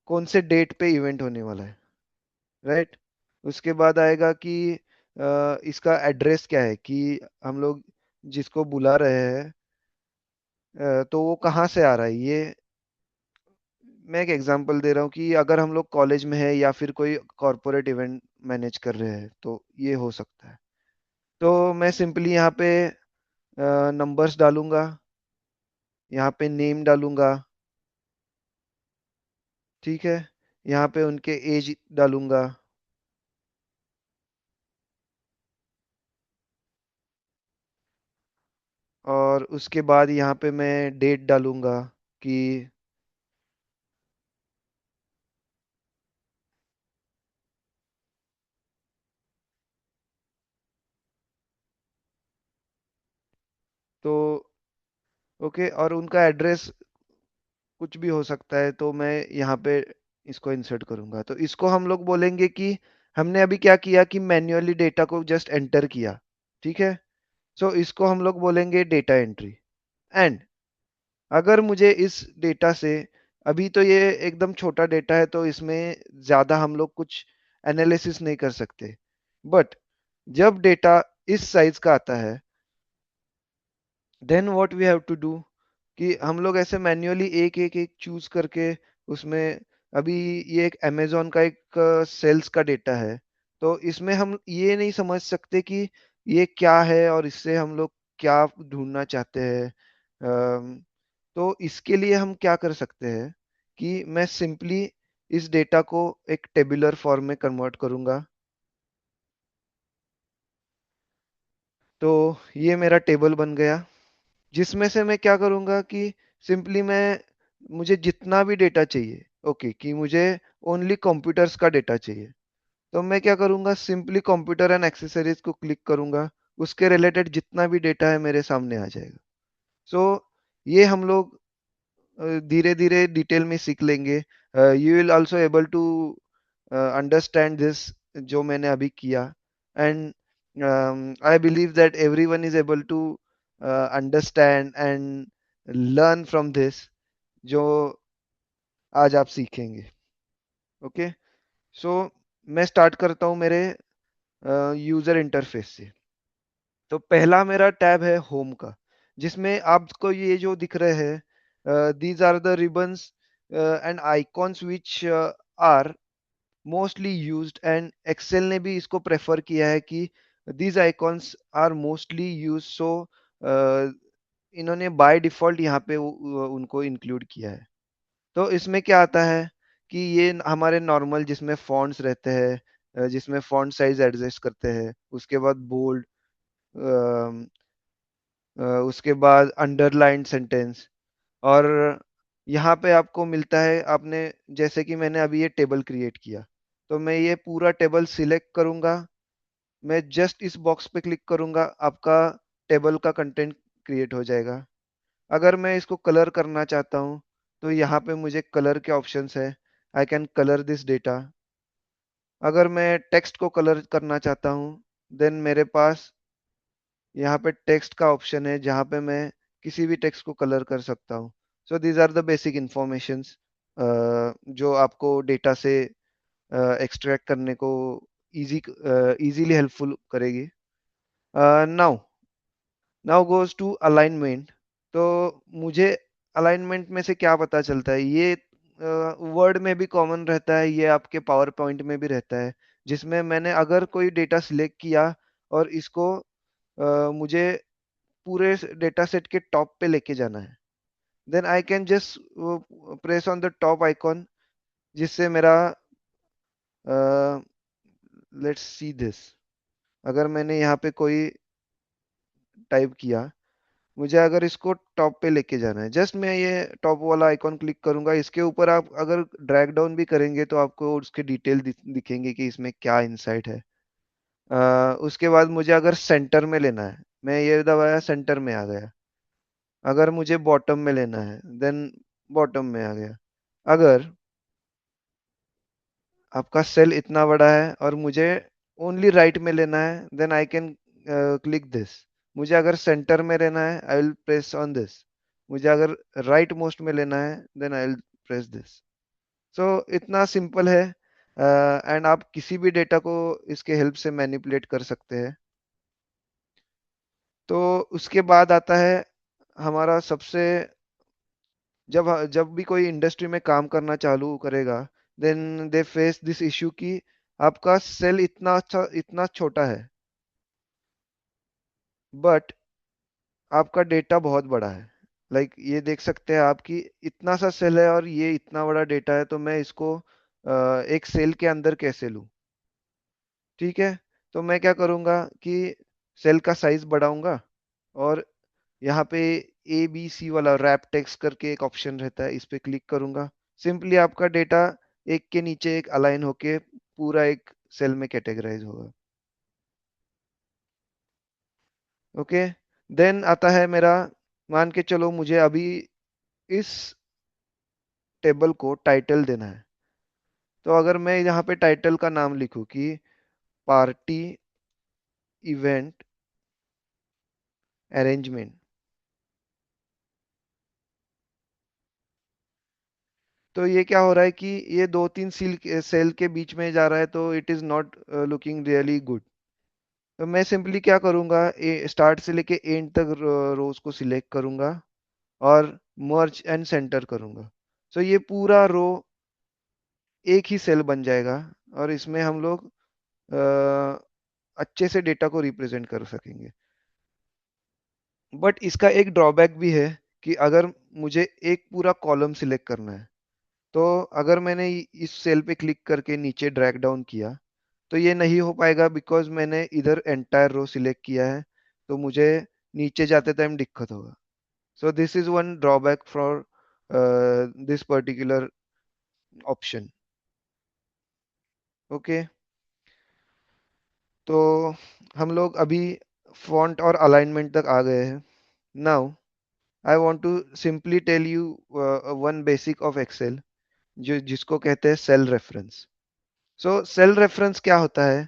कौन से डेट पे इवेंट होने वाला है राइट उसके बाद आएगा कि इसका एड्रेस क्या है कि हम लोग जिसको बुला रहे हैं तो वो कहाँ से आ रहा है ये मैं एक एग्जांपल दे रहा हूँ कि अगर हम लोग कॉलेज में है या फिर कोई कॉरपोरेट इवेंट मैनेज कर रहे हैं तो ये हो सकता है तो मैं सिंपली यहाँ पे नंबर्स डालूंगा यहाँ पे नेम डालूंगा ठीक है यहाँ पे उनके एज डालूंगा और उसके बाद यहाँ पे मैं डेट डालूंगा कि तो ओके और उनका एड्रेस कुछ भी हो सकता है तो मैं यहाँ पे इसको इंसर्ट करूंगा तो इसको हम लोग बोलेंगे कि हमने अभी क्या किया कि मैन्युअली डेटा को जस्ट एंटर किया ठीक है सो इसको हम लोग बोलेंगे डेटा एंट्री एंड अगर मुझे इस डेटा से अभी तो ये एकदम छोटा डेटा है तो इसमें ज्यादा हम लोग कुछ एनालिसिस नहीं कर सकते बट जब डेटा इस साइज का आता है then what we have to do कि हम लोग ऐसे मैन्युअली एक एक एक चूज करके उसमें अभी ये एक अमेजोन का एक सेल्स का डेटा है तो इसमें हम ये नहीं समझ सकते कि ये क्या है और इससे हम लोग क्या ढूंढना चाहते हैं तो इसके लिए हम क्या कर सकते हैं कि मैं सिंपली इस डेटा को एक टेबुलर फॉर्म में कन्वर्ट करूंगा तो ये मेरा टेबल बन गया जिसमें से मैं क्या करूंगा कि सिंपली मैं मुझे जितना भी डेटा चाहिए ओके कि मुझे ओनली कंप्यूटर्स का डेटा चाहिए तो मैं क्या करूंगा सिंपली कंप्यूटर एंड एक्सेसरीज को क्लिक करूंगा उसके रिलेटेड जितना भी डेटा है मेरे सामने आ जाएगा सो ये हम लोग धीरे धीरे डिटेल में सीख लेंगे you will also able to understand this जो मैंने अभी किया and I believe that everyone is able to understand and learn from this जो आज आप सीखेंगे ओके सो मैं स्टार्ट करता हूँ मेरे यूजर इंटरफेस से तो पहला मेरा टैब है होम का जिसमें आपको ये जो दिख रहे हैं these are the ribbons and icons which are mostly used and Excel ने भी इसको प्रेफर किया है कि these icons are mostly use so इन्होंने बाय डिफॉल्ट यहाँ पे उनको इंक्लूड किया है तो इसमें क्या आता है कि ये हमारे नॉर्मल जिसमें फॉन्ट्स रहते हैं जिसमें फॉन्ट साइज एडजस्ट करते हैं उसके बाद बोल्ड उसके बाद अंडरलाइन सेंटेंस और यहाँ पे आपको मिलता है आपने जैसे कि मैंने अभी ये टेबल क्रिएट किया तो मैं ये पूरा टेबल सिलेक्ट करूंगा मैं जस्ट इस बॉक्स पे क्लिक करूंगा आपका टेबल का कंटेंट क्रिएट हो जाएगा अगर मैं इसको कलर करना चाहता हूँ तो यहाँ पे मुझे कलर के ऑप्शंस है I can colour this data अगर मैं टेक्स्ट को कलर करना चाहता हूँ देन मेरे पास यहाँ पे टेक्स्ट का ऑप्शन है जहाँ पे मैं किसी भी टेक्स्ट को कलर कर सकता हूँ so these are the basic informations जो आपको डेटा से एक्सट्रैक्ट करने को इजीली हेल्पफुल करेगी now now goes to alignment. तो मुझे अलाइनमेंट में से क्या पता चलता है, ये वर्ड में भी कॉमन रहता है, ये आपके पावर पॉइंट में भी रहता है, जिसमें मैंने अगर कोई डेटा सिलेक्ट किया और इसको मुझे पूरे डेटा सेट के टॉप पे लेके जाना है, then I can just press on the top icon, जिससे मेरा लेट्स सी दिस, अगर मैंने यहाँ पे कोई टाइप किया, मुझे अगर इसको टॉप पे लेके जाना है, जस्ट मैं ये टॉप वाला आइकॉन क्लिक करूंगा, इसके ऊपर आप अगर ड्रैग डाउन भी करेंगे तो आपको उसके डिटेल दिखेंगे कि इसमें क्या इनसाइट है। उसके बाद मुझे अगर सेंटर में लेना है, मैं ये दबाया, सेंटर में आ गया। अगर मुझे बॉटम में लेना है, देन बॉटम में आ गया। अगर आपका सेल इतना बड़ा है और मुझे ओनली राइट में लेना है, then I can click this. मुझे अगर सेंटर में लेना है, I will press on this. मुझे अगर राइट मोस्ट में लेना है, then I will press this. So इतना सिंपल है, एंड आप किसी भी डेटा को इसके हेल्प से मैनिपुलेट कर सकते हैं। तो उसके बाद आता है हमारा सबसे, जब जब भी कोई इंडस्ट्री में काम करना चालू करेगा, then they face this issue कि आपका सेल इतना अच्छा, इतना छोटा है, बट आपका डेटा बहुत बड़ा है। ये देख सकते हैं आप कि इतना सा सेल है और ये इतना बड़ा डेटा है, तो मैं इसको एक सेल के अंदर कैसे लूं? ठीक है, तो मैं क्या करूंगा कि सेल का साइज बढ़ाऊंगा, और यहाँ पे ABC वाला रैप टेक्स्ट करके एक ऑप्शन रहता है, इस पे क्लिक करूंगा। सिंपली आपका डेटा एक के नीचे एक अलाइन होके पूरा एक सेल में कैटेगराइज होगा। ओके, देन आता है मेरा, मान के चलो मुझे अभी इस टेबल को टाइटल देना है। तो अगर मैं यहाँ पे टाइटल का नाम लिखूं कि पार्टी इवेंट अरेंजमेंट, तो ये क्या हो रहा है कि ये दो तीन सेल के बीच में जा रहा है, तो it is not looking really good. तो मैं सिंपली क्या करूंगा, स्टार्ट से लेके एंड तक रोज को सिलेक्ट करूंगा और मर्ज एंड सेंटर करूंगा। सो ये पूरा रो एक ही सेल बन जाएगा, और इसमें हम लोग अच्छे से डेटा को रिप्रेजेंट कर सकेंगे। बट इसका एक ड्रॉबैक भी है कि अगर मुझे एक पूरा कॉलम सिलेक्ट करना है, तो अगर मैंने इस सेल पे क्लिक करके नीचे ड्रैग डाउन किया, तो ये नहीं हो पाएगा, बिकॉज मैंने इधर एंटायर रो सिलेक्ट किया है, तो मुझे नीचे जाते टाइम दिक्कत होगा। सो this is one drawback for this particular option. Okay, तो हम लोग अभी फॉन्ट और अलाइनमेंट तक आ गए हैं। Now I want to simply tell you one basic of Excel, जो जिसको कहते हैं cell reference. So cell reference क्या होता है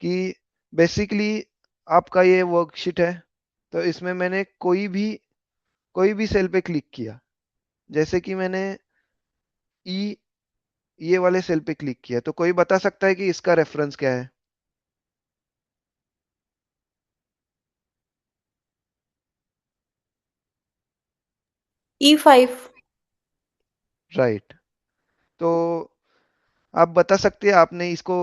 कि बेसिकली आपका ये वर्कशीट है, तो इसमें मैंने कोई भी सेल पे क्लिक किया, जैसे कि मैंने ई ये वाले सेल पे क्लिक किया, तो कोई बता सकता है कि इसका रेफरेंस क्या है? E5। राइट। तो आप बता सकते हैं आपने इसको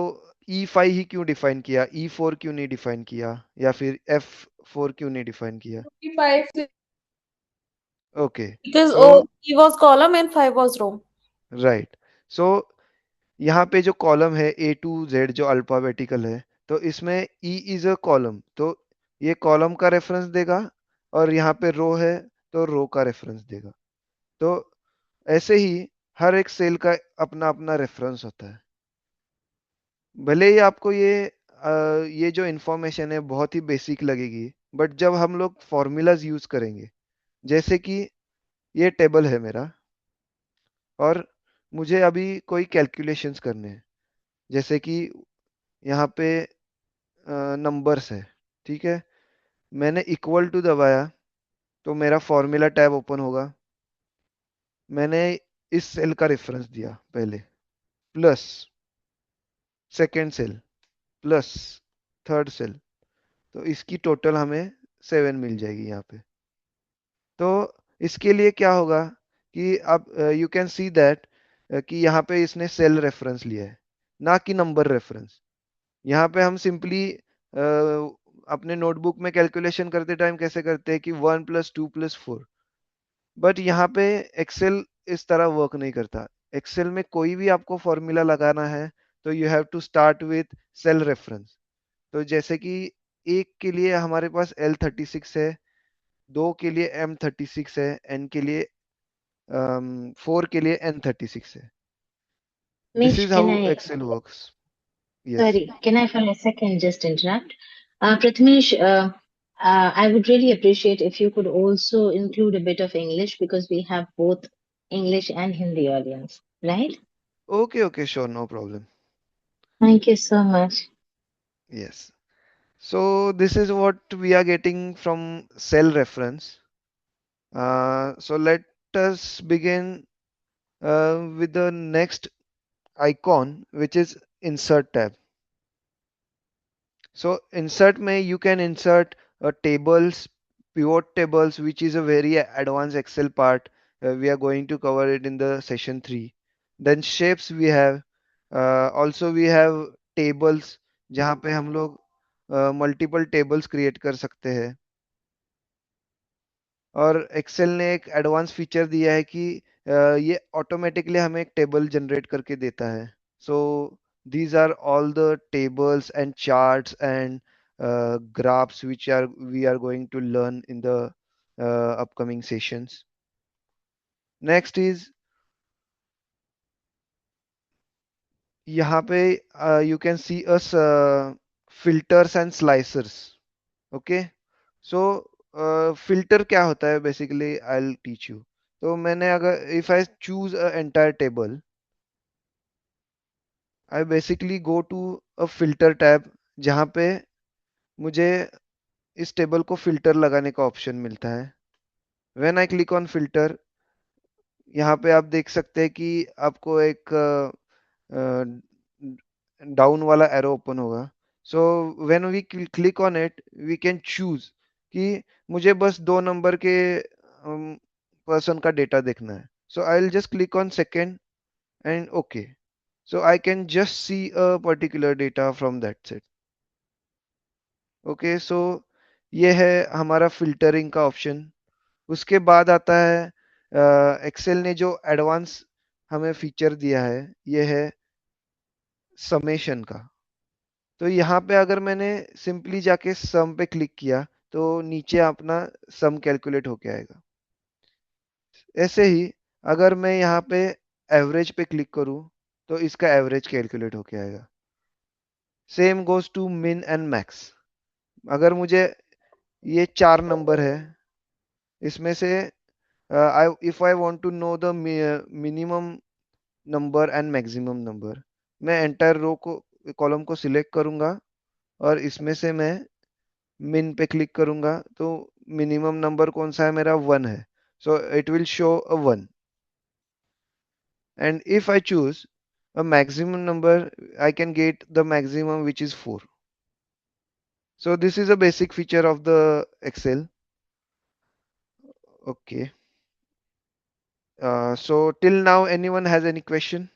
E5 ही क्यों डिफाइन किया, E4 क्यों नहीं डिफाइन किया, या फिर F4 क्यों नहीं डिफाइन किया? E5 okay, because so E was column and 5 was row. Right, so यहाँ पे जो कॉलम है A to Z जो अल्फाबेटिकल है, तो इसमें E इज अ कॉलम, तो ये कॉलम का रेफरेंस देगा, और यहाँ पे रो है तो रो का रेफरेंस देगा। तो ऐसे ही हर एक सेल का अपना अपना रेफरेंस होता है। भले ही आपको ये जो इंफॉर्मेशन है बहुत ही बेसिक लगेगी, बट जब हम लोग फॉर्मूलाज यूज करेंगे, जैसे कि ये टेबल है मेरा, और मुझे अभी कोई कैलकुलेशंस करने हैं, जैसे कि यहाँ पे नंबर्स है, ठीक है, मैंने इक्वल टू दबाया, तो मेरा फॉर्मूला टैब ओपन होगा। मैंने इस सेल का रेफरेंस दिया पहले, plus second cell, plus third cell, तो इसकी टोटल हमें 7 मिल जाएगी यहाँ पे। तो इसके लिए क्या होगा कि अब यू कैन सी दैट कि यहाँ पे इसने सेल रेफरेंस लिया है, ना कि नंबर रेफरेंस। यहाँ पे हम सिंपली अपने नोटबुक में कैलकुलेशन करते टाइम कैसे करते हैं कि 1 + 2 + 4, बट यहाँ पे एक्सेल इस तरह वर्क नहीं करता। एक्सेल में कोई भी आपको फॉर्मूला लगाना है तो you have to start with cell reference. तो जैसे कि एक के लिए हमारे पास L36 है, 2 के लिए M36 है, N के लिए 4 के लिए N36 है। This Mish, is can how I, Excel works. Yes. sorry, can I for a second just interrupt? Prathamesh, I would really appreciate if you could also include a bit of English because we have both English and Hindi audience, right? Okay, sure, no problem. Thank you so much. Yes. So this is what we are getting from cell reference. So let us begin with the next icon, which is insert tab. So insert may you can insert tables, pivot tables, which is a very advanced Excel part. We are going to cover it in the session 3. Then shapes we have. Also we have tables, जहाँ पे हम लोग multiple tables create कर सकते हैं। और Excel ने एक एडवांस फीचर दिया है कि ये ऑटोमेटिकली हमें एक टेबल जनरेट करके देता है। सो these are all the tables and charts and graphs which are we are going to learn in the upcoming sessions. Next is यहाँ पे you can see us filters and slicers. Okay, so filter क्या होता है basically I'll teach you. तो मैंने अगर if I choose a entire table, I basically go to a filter tab जहाँ पे मुझे इस टेबल को फिल्टर लगाने का ऑप्शन मिलता है। When I click on filter, यहाँ पे आप देख सकते हैं कि आपको एक डाउन वाला एरो ओपन होगा। So when we click on it we can choose कि मुझे बस 2 नंबर के पर्सन का डेटा देखना है। So I will just click on second and okay, so I can just see a particular data from that set. Okay, so ये है हमारा फिल्टरिंग का ऑप्शन। उसके बाद आता है एक्सेल ने जो एडवांस हमें फीचर दिया है, ये है समेशन का। तो यहाँ पे अगर मैंने सिंपली जाके सम पे क्लिक किया तो नीचे अपना सम कैलकुलेट होके आएगा। ऐसे ही अगर मैं यहाँ पे एवरेज पे क्लिक करूँ तो इसका एवरेज कैलकुलेट होके आएगा। Same goes to min and max. अगर मुझे ये 4 नंबर है, इसमें से if I want to know the minimum number and maximum number, मैं एंटायर रो को कॉलम को सिलेक्ट करूंगा और इसमें से मैं मिन पे क्लिक करूंगा तो मिनिमम नंबर कौन सा है मेरा 1 है, so it will show a 1। And if I choose a maximum number, I can get the maximum which is 4. So this is a basic feature of the Excel. Okay. So till now anyone has any question?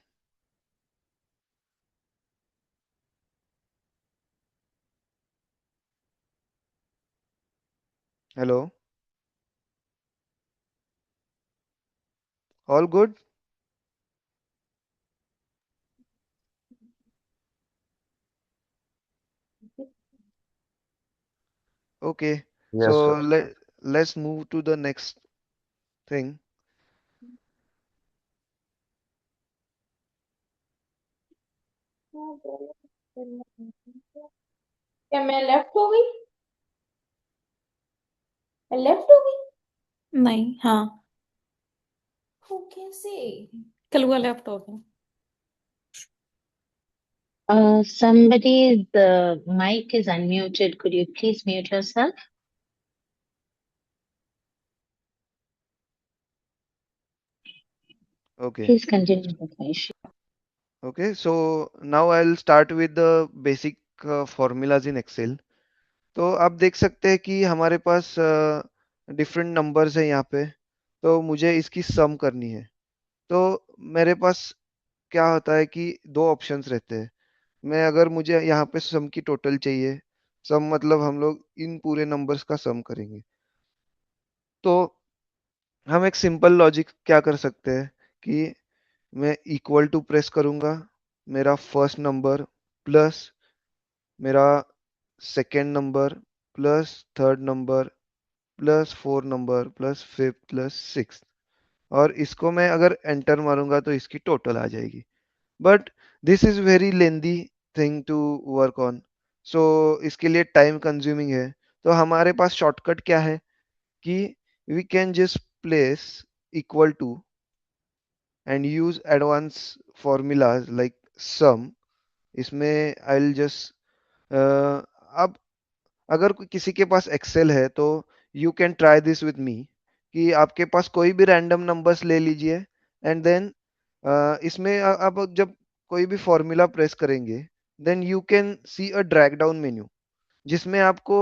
Hello? All good? Okay. Yes, So sir. let's move to the next thing. क्या मैं left हो गई? मैं left हो गई? नहीं, हाँ। वो कैसे? कलुआ लेफ्ट हो गया। Somebody, the mic is unmuted. Could you please mute yourself? Okay. Please continue, Prakash. Okay. So now I'll start with the basic formulas in Excel. तो आप देख सकते हैं कि हमारे पास डिफरेंट नंबर्स है यहाँ पे। तो मुझे इसकी सम करनी है। तो मेरे पास क्या होता है कि दो ऑप्शंस रहते हैं। मैं अगर मुझे यहाँ पे सम की टोटल चाहिए, सम मतलब हम लोग इन पूरे नंबर्स का सम करेंगे। तो हम एक सिंपल लॉजिक क्या कर सकते हैं कि मैं इक्वल टू प्रेस करूंगा, मेरा फर्स्ट नंबर प्लस मेरा second number plus third number plus four number plus fifth plus six, और इसको मैं अगर एंटर मारूंगा तो इसकी टोटल आ जाएगी। But this is very lengthy thing to work on, so इसके लिए टाइम कंज्यूमिंग है। तो हमारे पास शॉर्टकट क्या है कि we can just place equal to and use advance formulas like sum. इसमें आई विल जस्ट अब अगर किसी के पास एक्सेल है तो you can try this with me, कि आपके पास कोई भी रैंडम नंबर्स ले लीजिए एंड देन इसमें आप जब कोई भी फॉर्मूला प्रेस करेंगे then you can see a drag down menu, जिसमें आपको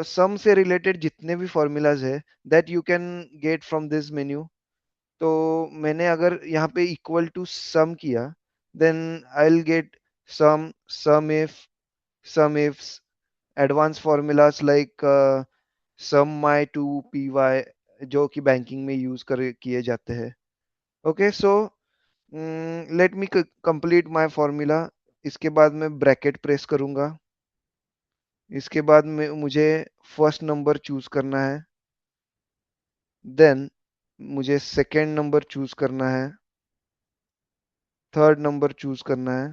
सम से रिलेटेड जितने भी फॉर्मूलाज है that you can get from this menu. तो मैंने अगर यहाँ पे इक्वल टू सम किया then I will get sum, sum if advance formulas like sum my to P Y, जो कि बैंकिंग में यूज कर किए जाते हैं। Okay, so let me complete my formula. इसके बाद मैं ब्रैकेट प्रेस करूंगा। इसके बाद में मुझे फर्स्ट नंबर चूज करना है, देन मुझे सेकेंड नंबर चूज करना है, थर्ड नंबर चूज करना है,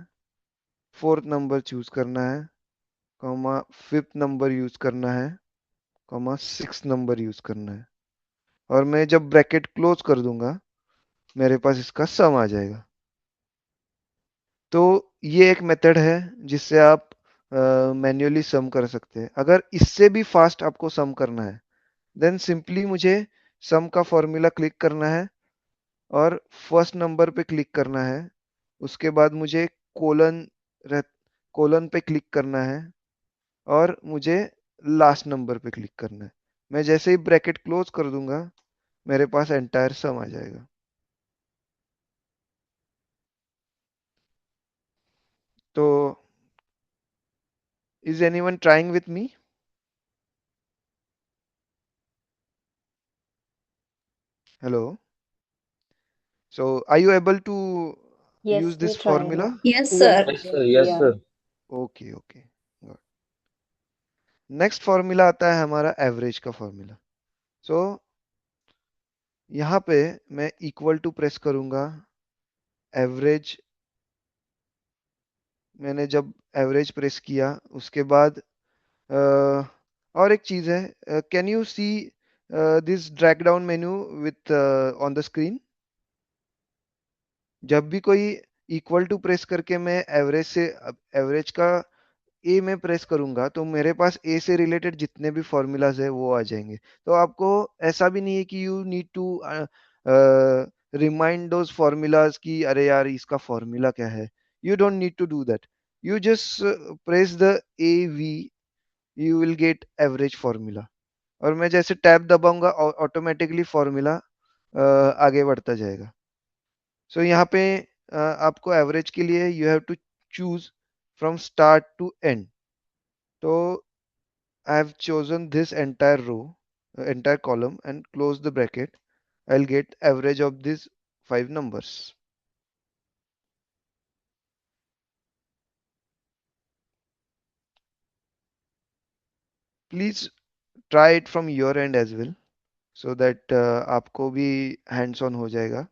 फोर्थ नंबर चूज करना है, कॉमा फिफ्थ नंबर यूज करना है, कॉमा सिक्स नंबर यूज करना है। और मैं जब ब्रैकेट क्लोज कर दूंगा मेरे पास इसका सम आ जाएगा। तो ये एक मेथड है जिससे आप मैन्युअली सम कर सकते हैं। अगर इससे भी फास्ट आपको सम करना है देन सिंपली मुझे सम का फॉर्मूला क्लिक करना है और फर्स्ट नंबर पे क्लिक करना है। उसके बाद मुझे कोलन कोलन पे क्लिक करना है और मुझे लास्ट नंबर पे क्लिक करना है। मैं जैसे ही ब्रैकेट क्लोज कर दूंगा मेरे पास एंटायर सम आ जाएगा। तो is anyone trying with me? Hello, so are you able to use Yes, this we're trying. formula? Yes, Yes, sir. Yes, sir. Yes, yeah. sir. Okay okay, next formula आता है हमारा average का formula. सो यहाँ पे मैं equal to press करूंगा, average. मैंने जब एवरेज प्रेस किया उसके बाद और एक चीज है, can you see this drag down menu with on the screen? जब भी कोई इक्वल टू प्रेस करके मैं एवरेज से एवरेज का ए में प्रेस करूंगा तो मेरे पास ए से रिलेटेड जितने भी फॉर्मूलाज है वो आ जाएंगे। तो आपको ऐसा भी नहीं है कि you need to remind those formulas कि अरे यार इसका फॉर्मूला क्या है। You don't need to do that, you just press the A V, you will get average formula. और मैं जैसे टैब दबाऊंगा ऑटोमेटिकली फॉर्मूला आगे बढ़ता जाएगा। सो यहाँ पे आपको एवरेज के लिए you have to choose from start to end. तो I have chosen this entire row, entire column and close the bracket. I'll get average of these five numbers. Please try it from your end as well so that आपको भी hands on हो जाएगा।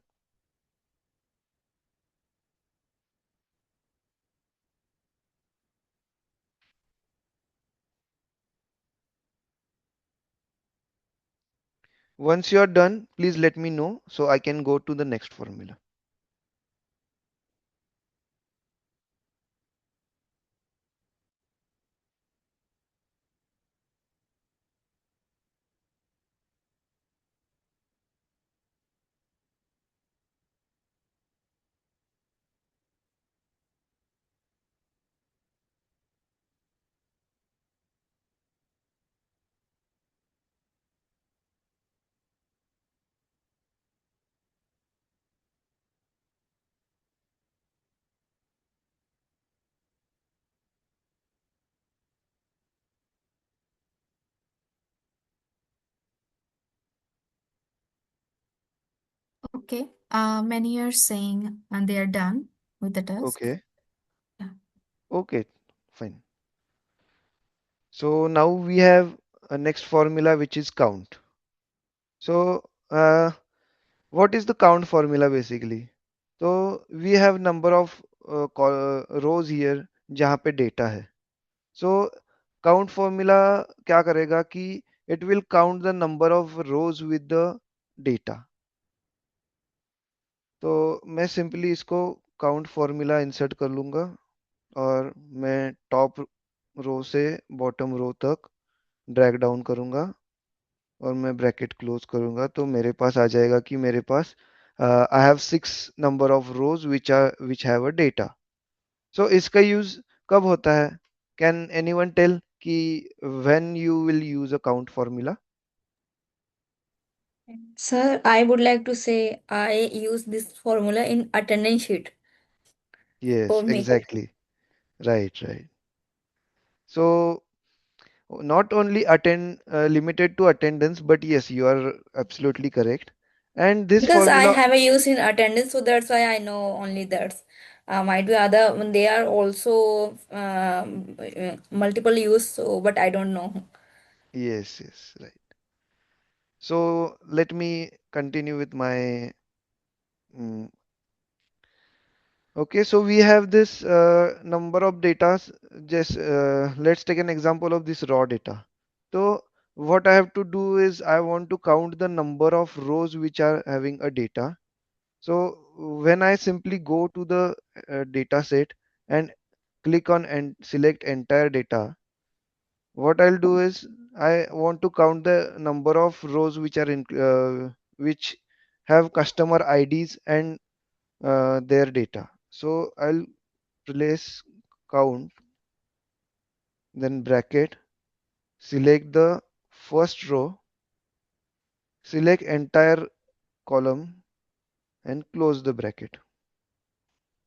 Once you are done, please let me know so I can go to the next formula. Okay. Many are saying and they are done with the task. Okay, Yeah. okay, fine. So now we have a next formula which is count. So what is the count formula basically? So we have number of rows here जहाँ पे data है. So count formula क्या करेगा कि it will count the number of rows with the data. तो मैं simply इसको count formula insert कर लूंगा और मैं टॉप रो से बॉटम रो तक ड्रैग डाउन करूंगा और मैं ब्रैकेट क्लोज करूंगा तो मेरे पास आ जाएगा कि मेरे पास I have 6 number of rows which have a data. So इसका यूज कब होता है? कैन एनीवन टेल कि when you will use a count formula? Sir, I would like to say I use this formula in attendance sheet Yes, for me. exactly. Right, right. So not only attend limited to attendance, but yes, you are absolutely correct. And this Because I formula, have a use in attendance, so that's why I know only that. Might be other they are also multiple use, so but I don't know. yes, yes, right. So let me continue with my mm, okay. So we have this number of data. Just let's take an example of this raw data. So what I have to do is I want to count the number of rows which are having a data. So when I simply go to the data set and click on and select entire data, what I'll do is I want to count the number of rows which are in which have customer IDs and their data. So I'll place count, then bracket, select the first row, select entire column and close the bracket.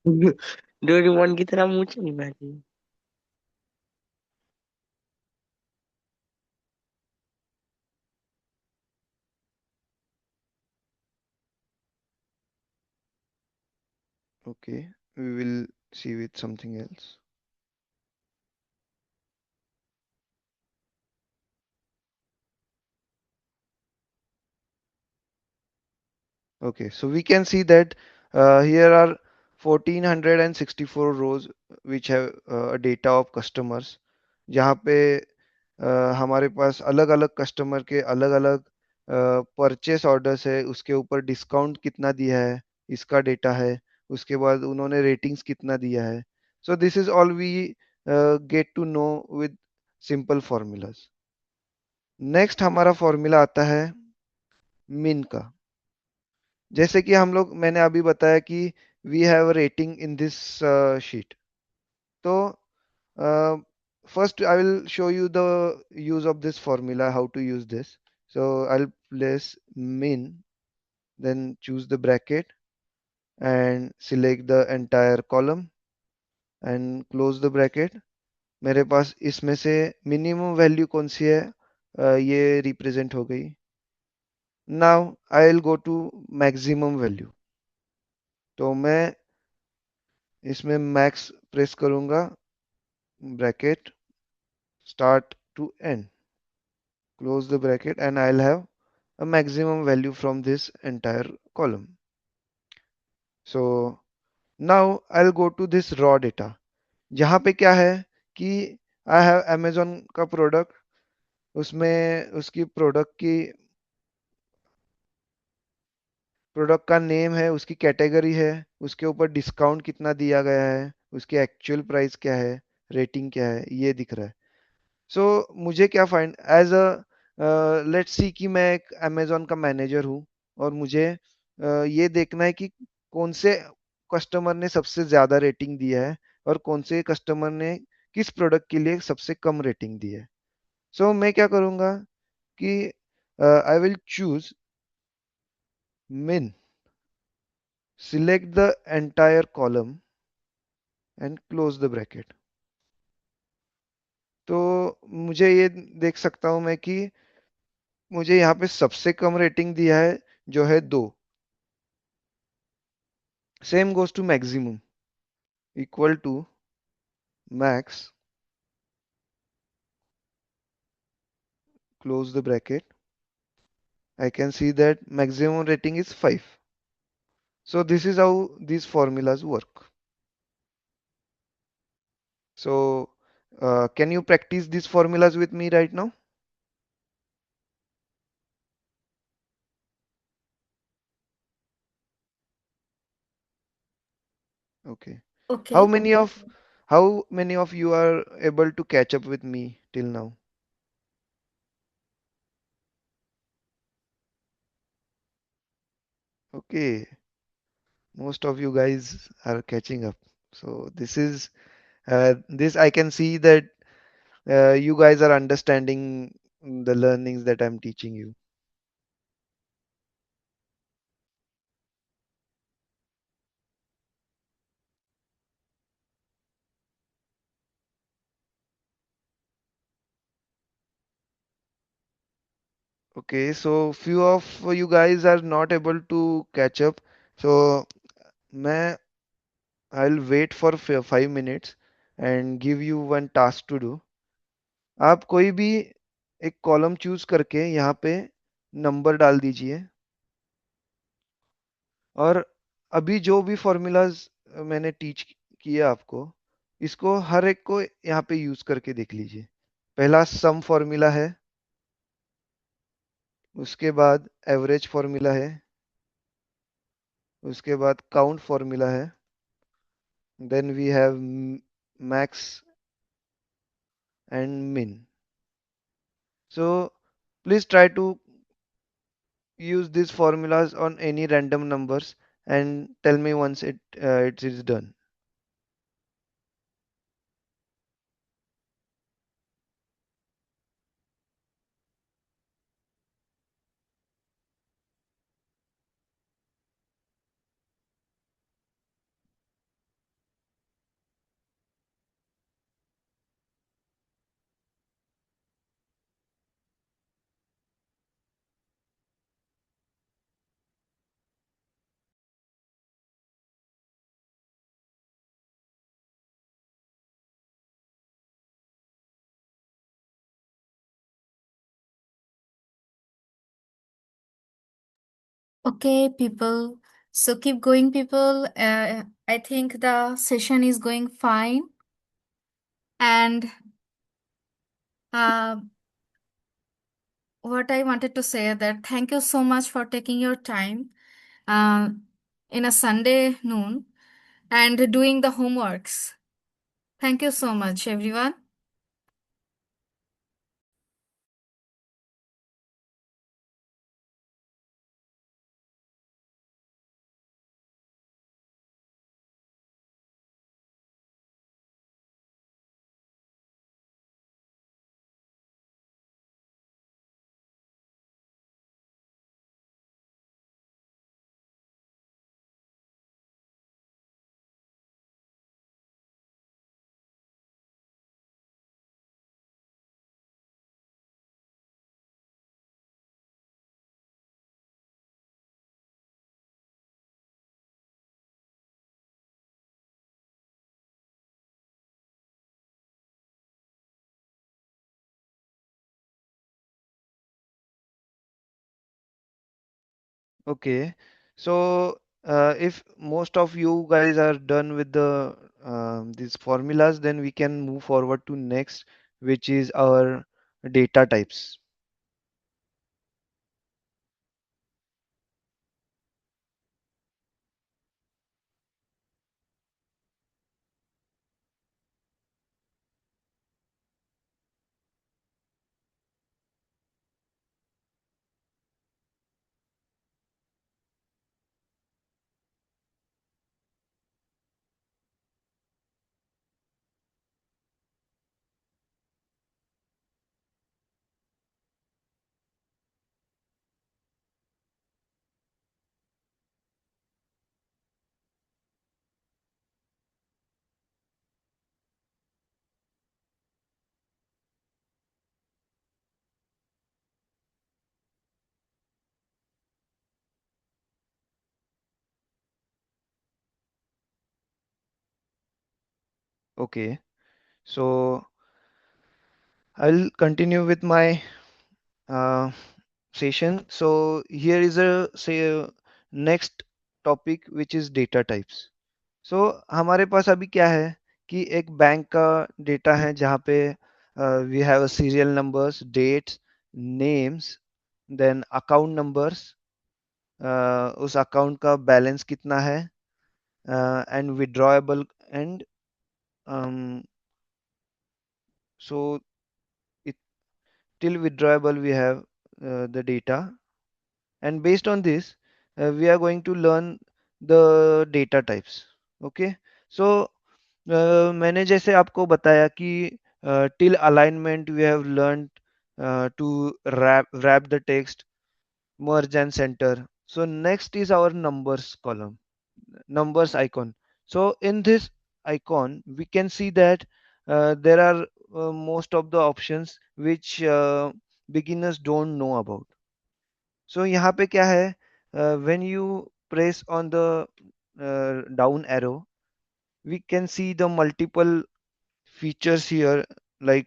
Doraemon की तरह मुंह चली बैठी. Okay, we will see with something else. Okay, so we can see that here are 1464 rows which have a data of customers जहाँ पे हमारे पास अलग अलग कस्टमर के अलग अलग परचेस ऑर्डर्स है उसके ऊपर डिस्काउंट कितना दिया है इसका डेटा है उसके बाद उन्होंने रेटिंग्स कितना दिया है. So this is all we get to know with simple formulas. Next हमारा फॉर्मूला आता है मिन का. जैसे कि हम लोग मैंने अभी बताया कि we have rating in this sheet. तो first I will show you the use of this formula, how to use this. So I'll place min, then choose the bracket and select the entire column and close the bracket. मेरे पास इसमें से minimum value कौन सी है ये represent हो गई. Now I will go to maximum value. तो मैं इसमें मैक्स प्रेस करूंगा, bracket start to end, close the bracket, and I'll have a maximum value from this entire column. So now I'll go to this raw data. जहाँ पे क्या है कि I have Amazon का प्रोडक्ट, उसमें उसकी product का नेम है, उसकी कैटेगरी है, उसके ऊपर डिस्काउंट कितना दिया गया है, उसकी एक्चुअल प्राइस क्या है, रेटिंग क्या है, ये दिख रहा है. सो मुझे क्या find as a let's see कि मैं एक अमेजोन का मैनेजर हूँ और मुझे ये देखना है कि कौन से कस्टमर ने सबसे ज्यादा रेटिंग दिया है और कौन से कस्टमर ने किस प्रोडक्ट के लिए सबसे कम रेटिंग दी है. सो मैं क्या करूँगा कि I will choose min, select the entire column and close the bracket. तो मुझे ये देख सकता हूं मैं कि मुझे यहाँ पे सबसे कम रेटिंग दिया है जो है 2. Same goes to maximum, equal to max, close the bracket. I can see that maximum rating is 5. So this is how these formulas work. So can you practice these formulas with me right now? Okay. How Okay. many of how many of you are able to catch up with me till now? Okay, most of you guys are catching up. So this I can see that you guys are understanding the learnings that I'm teaching you. Okay, so few of you guys are not able to catch up. So मैं I'll wait for 5 minutes and give you one task to do. आप कोई भी एक column choose करके यहाँ पे number डाल दीजिए और अभी जो भी फॉर्मूलाज मैंने टीच किया आपको इसको हर एक को यहाँ पे यूज करके देख लीजिए। पहला सम फॉर्मूला है, उसके बाद एवरेज फॉर्मूला है, उसके बाद काउंट फॉर्मूला है, then we have max and min. So please try to use these formulas on any random numbers and tell me once it is done. Okay, people. So keep going, people. I think the session is going fine. And uh, what I wanted to say that thank you so much for taking your time uh, in a Sunday noon and doing the homeworks. Thank you so much, everyone. Okay, so if most of you guys are done with the these formulas, then we can move forward to next, which is our data types. Okay, so I'll continue with my uh, session. So here is next topic which is data types. So हमारे पास अभी क्या है कि एक bank का data है जहाँ पे we have serial numbers, dates, names, then account numbers, उस अकाउंट का बैलेंस कितना है, and withdrawable, and so till withdrawable we have the data, and based on this we are going to learn the data types. Okay, so मैंने जैसे आपको बताया कि till alignment we have learned to wrap the text, merge and center. So next is our numbers column, numbers icon. So in this icon we can see that there are most of the options which beginners don't know about. So यहाँ पे क्या है, when you press on the down arrow we can see the multiple features here, like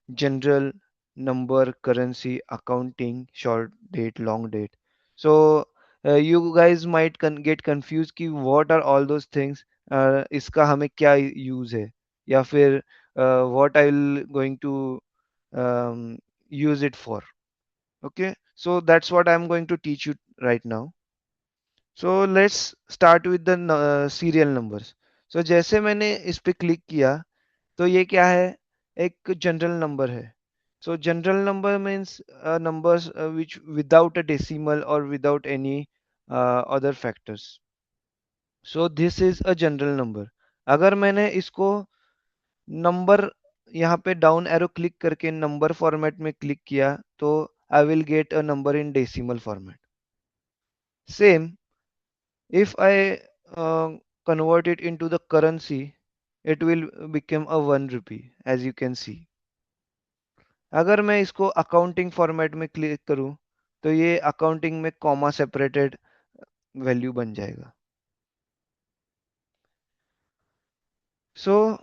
general, number, currency, accounting, short date, long date. So you guys might get confused कि what are all those things, इसका हमें क्या use है, या फिर what I will going to use it for. Okay, so that's what I'm going to teach you right now. So let's start with the serial numbers. So जैसे मैंने इस पे क्लिक किया तो ये क्या है, एक जनरल नंबर है. So general number means numbers which without a decimal or without any other factors. So this is a general number. अगर मैंने इसको नंबर, यहाँ पे डाउन एरो क्लिक करके नंबर फॉर्मेट में क्लिक किया तो I will get a number in decimal format. Same if I convert it into the currency, it will become a 1 rupee, as you can see. अगर मैं इसको accounting format में click करूं तो ये अकाउंटिंग में कॉमा सेपरेटेड वैल्यू बन जाएगा. So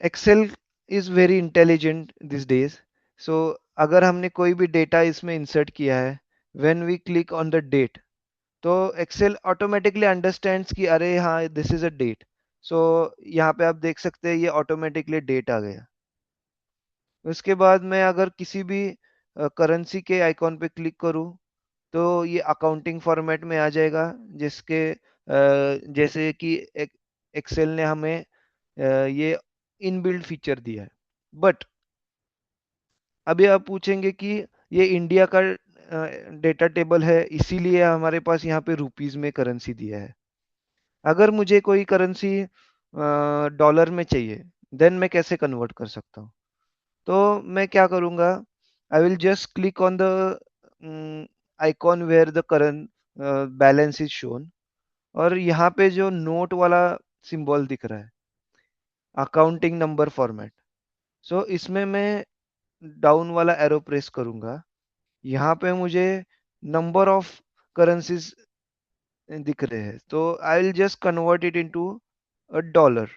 Excel is very intelligent this days. So अगर हमने कोई भी डेटा इसमें इंसर्ट किया है, when we click on the date, तो एक्सेल ऑटोमेटिकली अंडरस्टैंड्स कि अरे हाँ this is a date. So यहाँ पे आप देख सकते हैं ये ऑटोमेटिकली डेट आ गया. उसके बाद मैं अगर किसी भी करेंसी के आइकॉन पे क्लिक करूँ तो ये अकाउंटिंग फॉर्मेट में आ जाएगा, जिसके जैसे कि एक्सेल ने हमें ये इनबिल्ट फीचर दिया है. बट अभी आप पूछेंगे कि ये इंडिया का डेटा टेबल है इसीलिए हमारे पास यहाँ पे रुपीज में करेंसी दिया है. अगर मुझे कोई करेंसी डॉलर में चाहिए देन मैं कैसे कन्वर्ट कर सकता हूँ. तो मैं क्या करूँगा, I will just click on the icon where the current balance is shown, और यहाँ पे जो नोट वाला सिंबल दिख रहा है, अकाउंटिंग नंबर फॉर्मेट, सो इसमें मैं डाउन वाला एरो प्रेस करूँगा. यहाँ पे मुझे नंबर ऑफ करेंसीज दिख रहे हैं, तो I will just convert it into a dollar.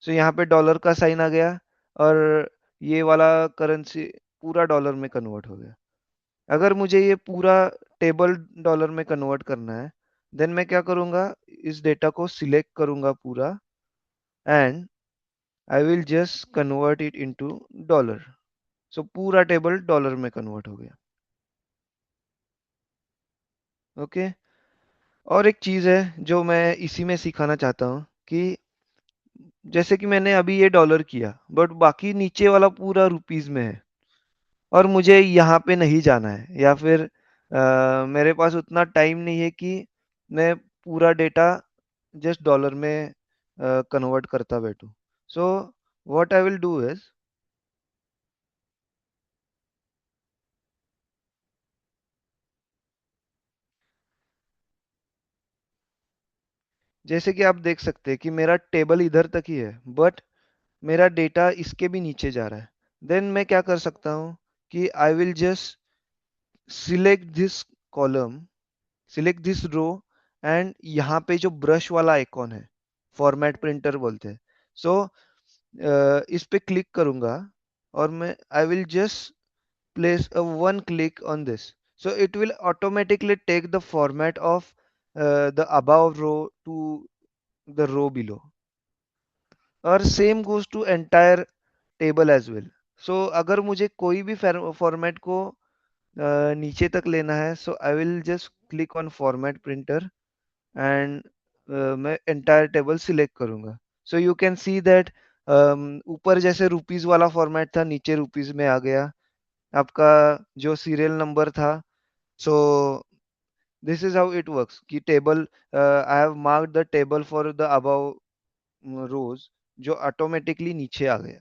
So यहाँ पे डॉलर का साइन आ गया और ये वाला करेंसी पूरा डॉलर में कन्वर्ट हो गया. अगर मुझे ये पूरा टेबल डॉलर में कन्वर्ट करना है देन मैं क्या करूँगा, इस डेटा को सिलेक्ट करूँगा पूरा, and I will just convert it into dollar. So पूरा टेबल डॉलर में कन्वर्ट हो गया. ओके, और एक चीज़ है जो मैं इसी में सिखाना चाहता हूँ कि जैसे कि मैंने अभी ये डॉलर किया बट बाकी नीचे वाला पूरा रुपीस में है और मुझे यहाँ पे नहीं जाना है, या फिर मेरे पास उतना टाइम नहीं है कि मैं पूरा डेटा जस्ट डॉलर में कन्वर्ट करता बैठूं. So what I will do is, जैसे कि आप देख सकते हैं कि मेरा टेबल इधर तक ही है बट मेरा डेटा इसके भी नीचे जा रहा है. देन मैं क्या कर सकता हूँ कि I will just select this column, select this row, and यहाँ पे जो ब्रश वाला आइकॉन है, फॉर्मेट प्रिंटर बोलते हैं. सो इस पे क्लिक करूंगा और मैं आई will just place a one click on this. So it will automatically take the format of the above row to the row below. और same goes to entire table as well. So अगर मुझे कोई भी format को नीचे तक लेना है, so I will just click on format printer and मैं entire table select करूंगा. So you can see that ऊपर जैसे रुपीस वाला फॉर्मेट था, नीचे रुपीस में आ गया. आपका जो सीरियल नंबर था, so this is how it works कि table I have marked the table for the above rows जो ऑटोमेटिकली नीचे आ गया.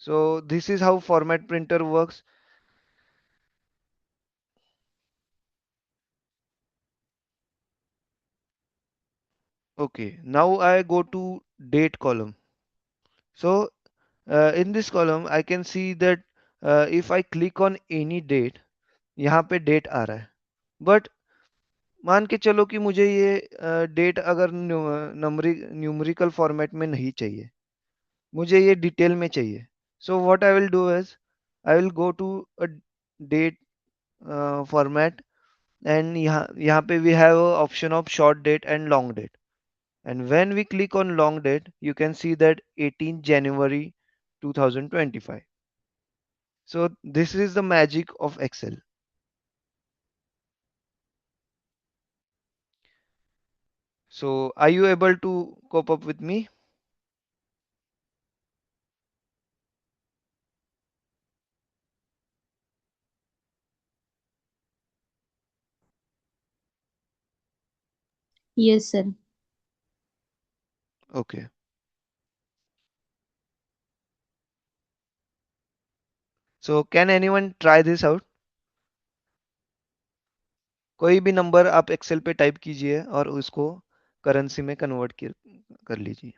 So this is how format printer works. Okay, now I go to date column. So in this column I can see that if I click on any date, यहाँ पे date आ रहा है. But मान के चलो कि मुझे ये डेट अगर न्यूमरिकल फॉर्मेट में नहीं चाहिए, मुझे ये डिटेल में चाहिए. So what I will do is I will go to a date format and यहाँ पे we have option of short date and long date. And when we click on long date you can see that 18 January 2025. So this is the magic of Excel. So are you able to cope up with me? Yes, sir. Okay. So can anyone try this out? कोई भी number आप Excel पे type कीजिए और उसको currency में convert कर लीजिए.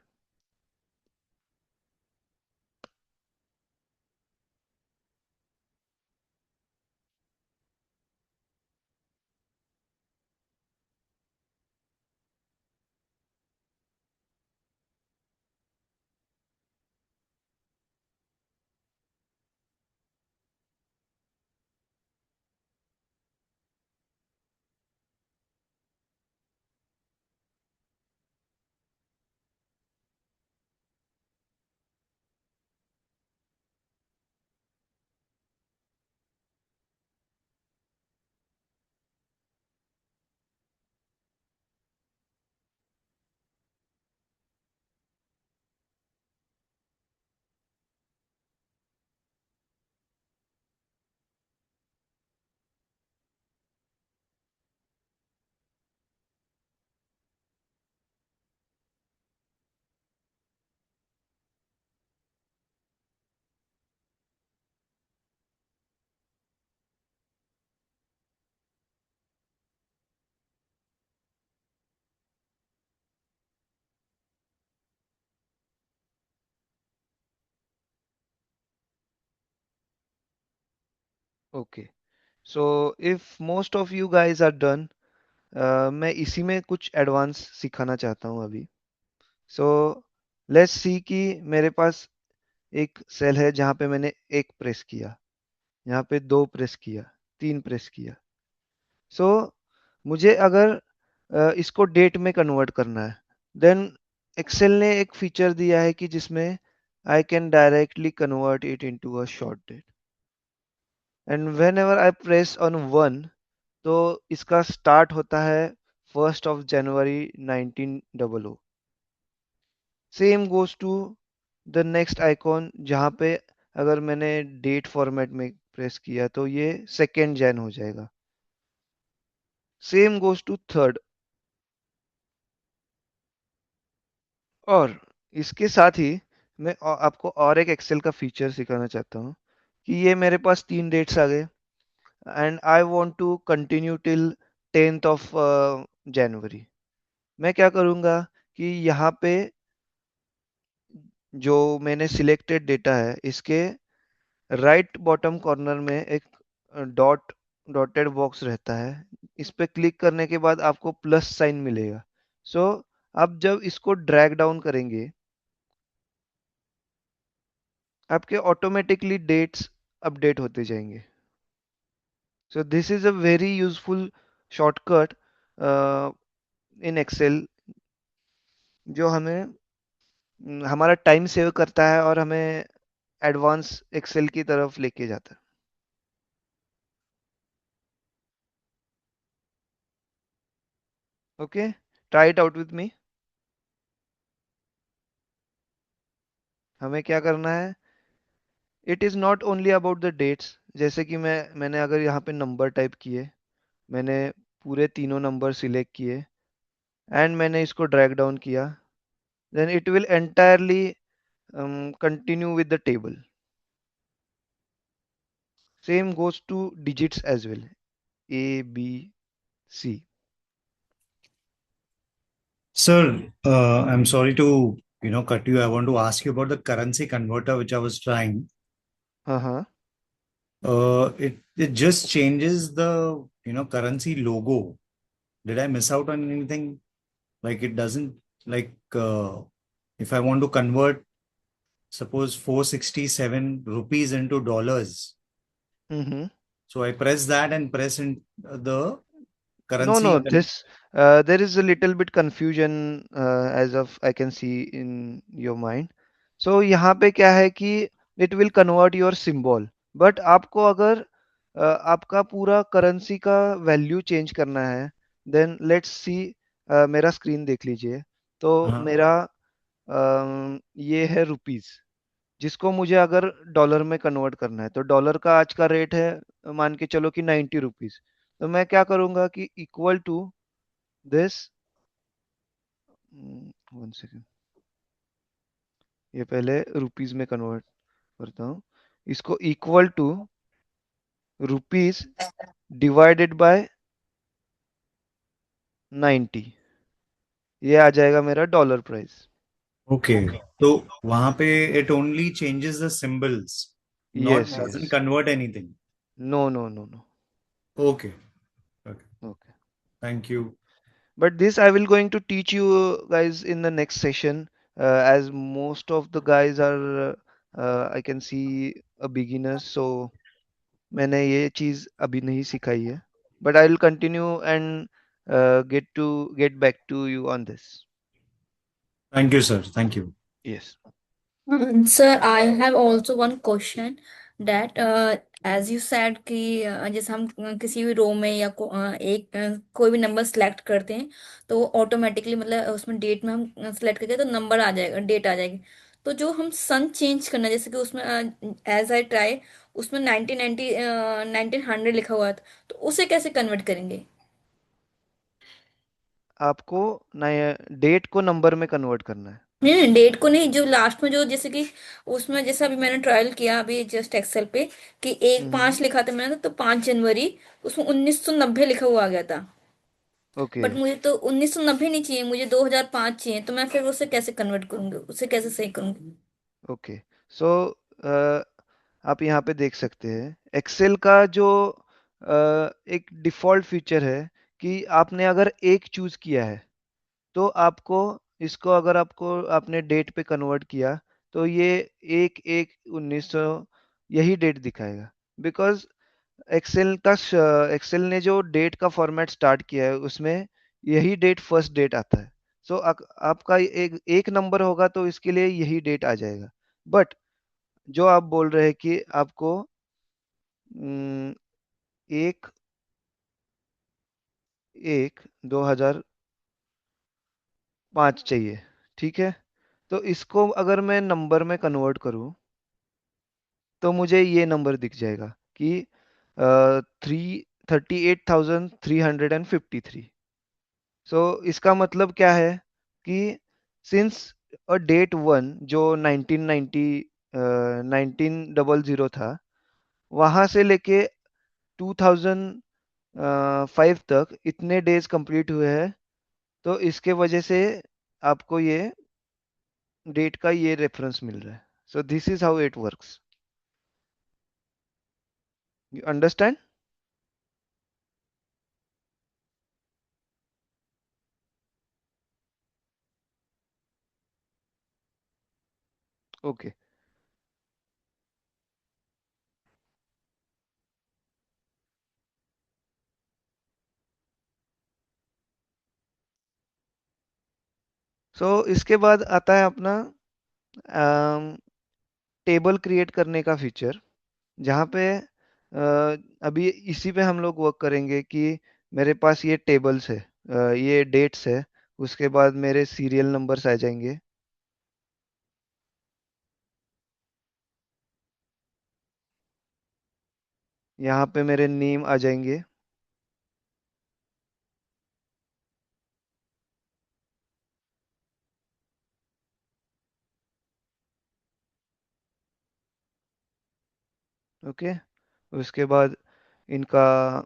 Okay, so if most of you guys are done, मैं इसी में कुछ एडवांस सिखाना चाहता हूँ अभी. सो लेट्स सी कि मेरे पास एक सेल है जहाँ पे मैंने एक प्रेस किया, यहाँ पे दो प्रेस किया, तीन प्रेस किया. सो मुझे अगर इसको डेट में कन्वर्ट करना है, देन एक्सेल ने एक फीचर दिया है कि जिसमें I can directly convert it into a short date. And whenever I press on one, तो इसका स्टार्ट होता है 1 January 1900. Same goes to the next icon जहाँ पे अगर मैंने डेट फॉर्मेट में प्रेस किया तो ये 2 Jan हो जाएगा. Same goes to third. और इसके साथ ही मैं आपको और एक एक्सेल का फीचर सिखाना चाहता हूँ कि ये मेरे पास तीन डेट्स आ गए and I want to continue till 10th of January. मैं क्या करूँगा कि यहाँ पे जो मैंने सिलेक्टेड डेटा है इसके राइट बॉटम कॉर्नर में एक डॉटेड बॉक्स रहता है. इस पे क्लिक करने के बाद आपको प्लस साइन मिलेगा. सो आप जब इसको ड्रैग डाउन करेंगे आपके ऑटोमेटिकली डेट्स अपडेट होते जाएंगे. So this is a very useful shortcut in Excel जो हमें हमारा टाइम सेव करता है और हमें एडवांस एक्सेल की तरफ लेके जाता है. Okay, try it out with me. हमें क्या करना है? It is not only about the dates. जैसे कि मैंने अगर यहाँ पे नंबर टाइप किए, मैंने पूरे तीनों नंबर सिलेक्ट किए एंड मैंने इसको ड्रैग डाउन किया, then it will entirely continue with the table. Same goes to digits as well. A, B, C. Sir, I'm sorry to cut you. I want to ask you about the currency converter which I was trying. Uh-huh. It just changes the currency logo. Did I miss out on anything? Like it doesn't like if I want to convert suppose 467 rupees into dollars. Mm-hmm. So I press that and press in the No, currency. no, this there is a little bit confusion as of I can see in your mind. So यहाँ पे क्या है कि it will convert your symbol. But आपको अगर आपका पूरा currency का वैल्यू चेंज करना है, then let's see. मेरा स्क्रीन देख लीजिए. तो Uh-huh. मेरा ये है रुपीस, जिसको मुझे अगर डॉलर में कन्वर्ट करना है. तो डॉलर का आज का रेट है, मान के चलो कि 90 रुपीज. तो मैं क्या करूंगा कि इक्वल टू दिस, 1 सेकेंड, ये पहले रुपीज में कन्वर्ट करता हूँ. इसको equal to rupees divided by 90, ये आ जाएगा मेरा डॉलर प्राइस. Okay. तो वहां पे it only changes the symbols, not yes, doesn't yes. convert anything. No, no, no, no. Okay. Okay. Okay. Thank you. But this I will going to teach you guys in the next session, as most of the guys are I can see a beginners, so मैंने ये चीज़ अभी नहीं सिखाई है. But I will continue and get back to you on this. Thank you, sir. Thank you. Yes. Sir, I have also one question that as you said कि जैसे हम किसी भी रो में या कोई भी नंबर सेलेक्ट करते हैं तो वो ऑटोमेटिकली मतलब उसमें डेट में हम सेलेक्ट करके तो नंबर आ जाएगा, डेट आ जाएगी. तो जो हम सन चेंज करना है, जैसे कि उसमें एज आई ट्राई उसमें 1990 1900 लिखा हुआ था, तो उसे कैसे कन्वर्ट करेंगे? आपको नया डेट को नंबर में कन्वर्ट करना है. नहीं, डेट को नहीं, जो लास्ट में जो जैसे कि उसमें जैसे अभी मैंने ट्रायल किया अभी जस्ट एक्सेल पे कि 1/5 लिखा था मैंने तो 5 जनवरी, उसमें 1990 लिखा हुआ आ गया था. ओके, बट मुझे तो 1990 नहीं चाहिए, मुझे 2005 चाहिए, तो मैं फिर उसे कैसे कन्वर्ट करूंगी, उसे कैसे सही करूंगी? ओके. सो आप यहाँ पे देख सकते हैं एक्सेल का जो एक डिफ़ॉल्ट फीचर है कि आपने अगर एक चूज़ किया है, तो आपको इसको अगर आपको आपने डेट पे कन्वर्ट किया, तो ये 1/1/1900 यही डेट दिखाएगा. बिकॉज एक्सेल ने जो डेट का फॉर्मेट स्टार्ट किया है उसमें यही डेट फर्स्ट डेट आता है. सो आपका एक एक नंबर होगा तो इसके लिए यही डेट आ जाएगा. बट जो आप बोल रहे हैं कि आपको न, एक 2005 चाहिए, ठीक है. तो इसको अगर मैं नंबर में कन्वर्ट करूं, तो मुझे ये नंबर दिख जाएगा कि 38,353. सो इसका मतलब क्या है कि सिंस डेट वन जो 1900 था, वहां से लेके 2005 तक इतने डेज कंप्लीट हुए हैं. तो इसके वजह से आपको ये डेट का ये रेफरेंस मिल रहा है. So this is how it works. You understand? Okay. So इसके बाद आता है अपना टेबल क्रिएट करने का फीचर, जहाँ पे अभी इसी पे हम लोग वर्क करेंगे कि मेरे पास ये टेबल्स है, ये डेट्स है, उसके बाद मेरे सीरियल नंबर्स आ जाएंगे। यहाँ पे मेरे नेम आ जाएंगे। ओके, उसके बाद इनका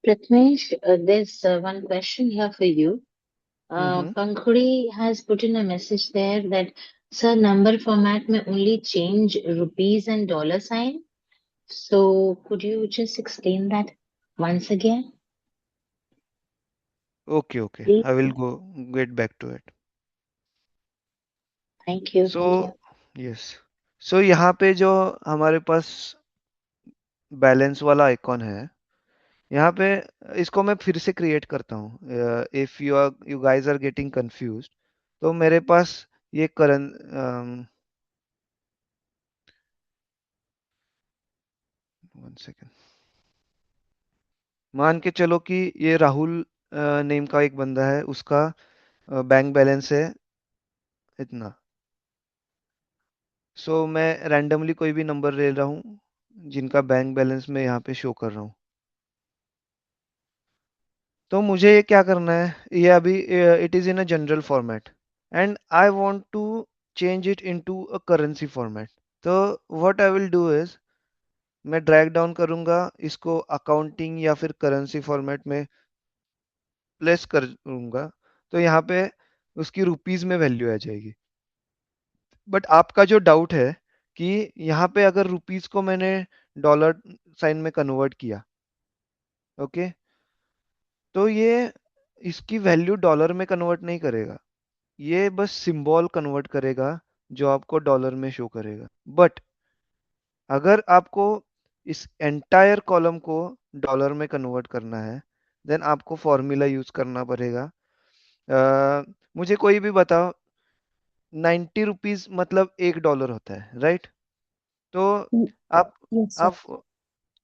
Pratmesh, there's one question here for you. Hmm Pankhuri has put in a message there that, sir, number format may only change rupees and dollar sign. So could you just explain that once again, okay okay, please? I will go get back to it. Thank you. So yes, so यहाँ पे जो हमारे पास balance वाला icon है, यहाँ पे इसको मैं फिर से क्रिएट करता हूँ। If you guys are getting confused, तो मेरे पास ये करंट, वन सेकेंड, मान के चलो कि ये राहुल नेम का एक बंदा है, उसका बैंक बैलेंस है इतना। सो मैं रैंडमली कोई भी नंबर ले रहा हूँ जिनका बैंक बैलेंस मैं यहाँ पे शो कर रहा हूँ। तो मुझे ये क्या करना है, ये अभी it is in a general format and I want to change it into a currency format. तो what I will do is, मैं ड्रैग डाउन करूंगा इसको अकाउंटिंग या फिर करेंसी फॉर्मेट में प्लेस करूंगा, तो यहाँ पे उसकी रुपीस में वैल्यू आ जाएगी। बट आपका जो डाउट है कि यहाँ पे अगर रुपीस को मैंने डॉलर साइन में कन्वर्ट किया, ओके, तो ये इसकी वैल्यू डॉलर में कन्वर्ट नहीं करेगा, ये बस सिंबल कन्वर्ट करेगा जो आपको डॉलर में शो करेगा। बट अगर आपको इस एंटायर कॉलम को डॉलर में कन्वर्ट करना है, देन आपको फॉर्मूला यूज करना पड़ेगा। मुझे कोई भी बताओ, 90 रुपीज मतलब $1 होता है, राइट? तो आप Yes, sir. आप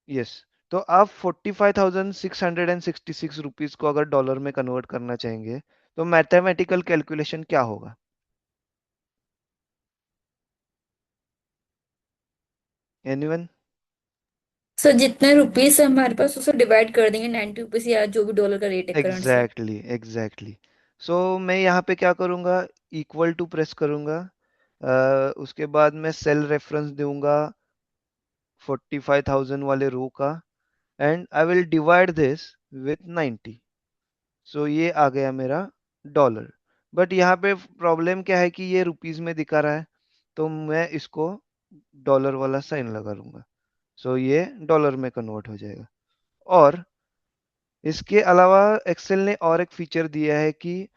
यस, तो आप 45,666 रुपीज को अगर डॉलर में कन्वर्ट करना चाहेंगे, तो मैथमेटिकल कैलकुलेशन क्या होगा? एनीवन? सर जितने रुपीस है हमारे पास उसको डिवाइड कर देंगे 90 रुपीज या जो भी डॉलर का रेट है करंट से। Exactly exactly. सो मैं यहाँ पे क्या करूँगा, इक्वल टू प्रेस करूँगा, उसके बाद मैं सेल रेफरेंस दूंगा 45,000 वाले रो का, and I will divide this with 90। सो ये आ गया मेरा डॉलर। बट यहाँ पे प्रॉब्लम क्या है कि ये रुपीस में दिखा रहा है, तो मैं इसको डॉलर वाला साइन लगा लूंगा, सो ये डॉलर में कन्वर्ट हो जाएगा। और इसके अलावा एक्सेल ने और एक फीचर दिया है कि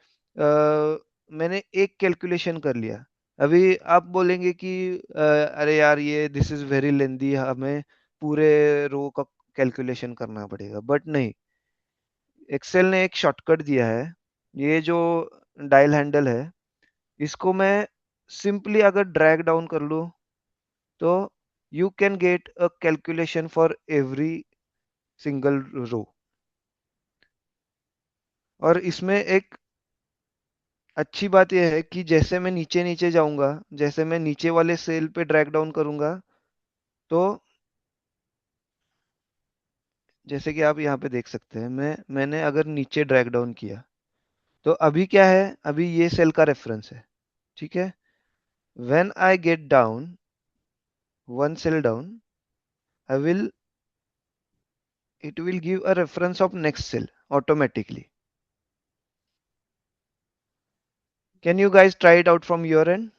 मैंने एक कैलकुलेशन कर लिया। अभी आप बोलेंगे कि अरे यार ये दिस इज वेरी लेंदी, हमें पूरे रो का कैलकुलेशन करना पड़ेगा। बट नहीं, एक्सेल ने एक शॉर्टकट दिया है। ये जो डायल हैंडल है, इसको मैं सिंपली अगर ड्रैग डाउन कर लूँ, तो you can get a calculation for every single row. और इसमें एक अच्छी बात यह है कि जैसे मैं नीचे नीचे जाऊंगा, जैसे मैं नीचे वाले सेल पे ड्रैग डाउन करूंगा, तो जैसे कि आप यहाँ पे देख सकते हैं, मैंने अगर नीचे ड्रैग डाउन किया, तो अभी क्या है, अभी ये सेल का रेफरेंस है, ठीक है? When I get down, one cell down, I will it will give a reference of next cell automatically. Can you guys try it out from your end?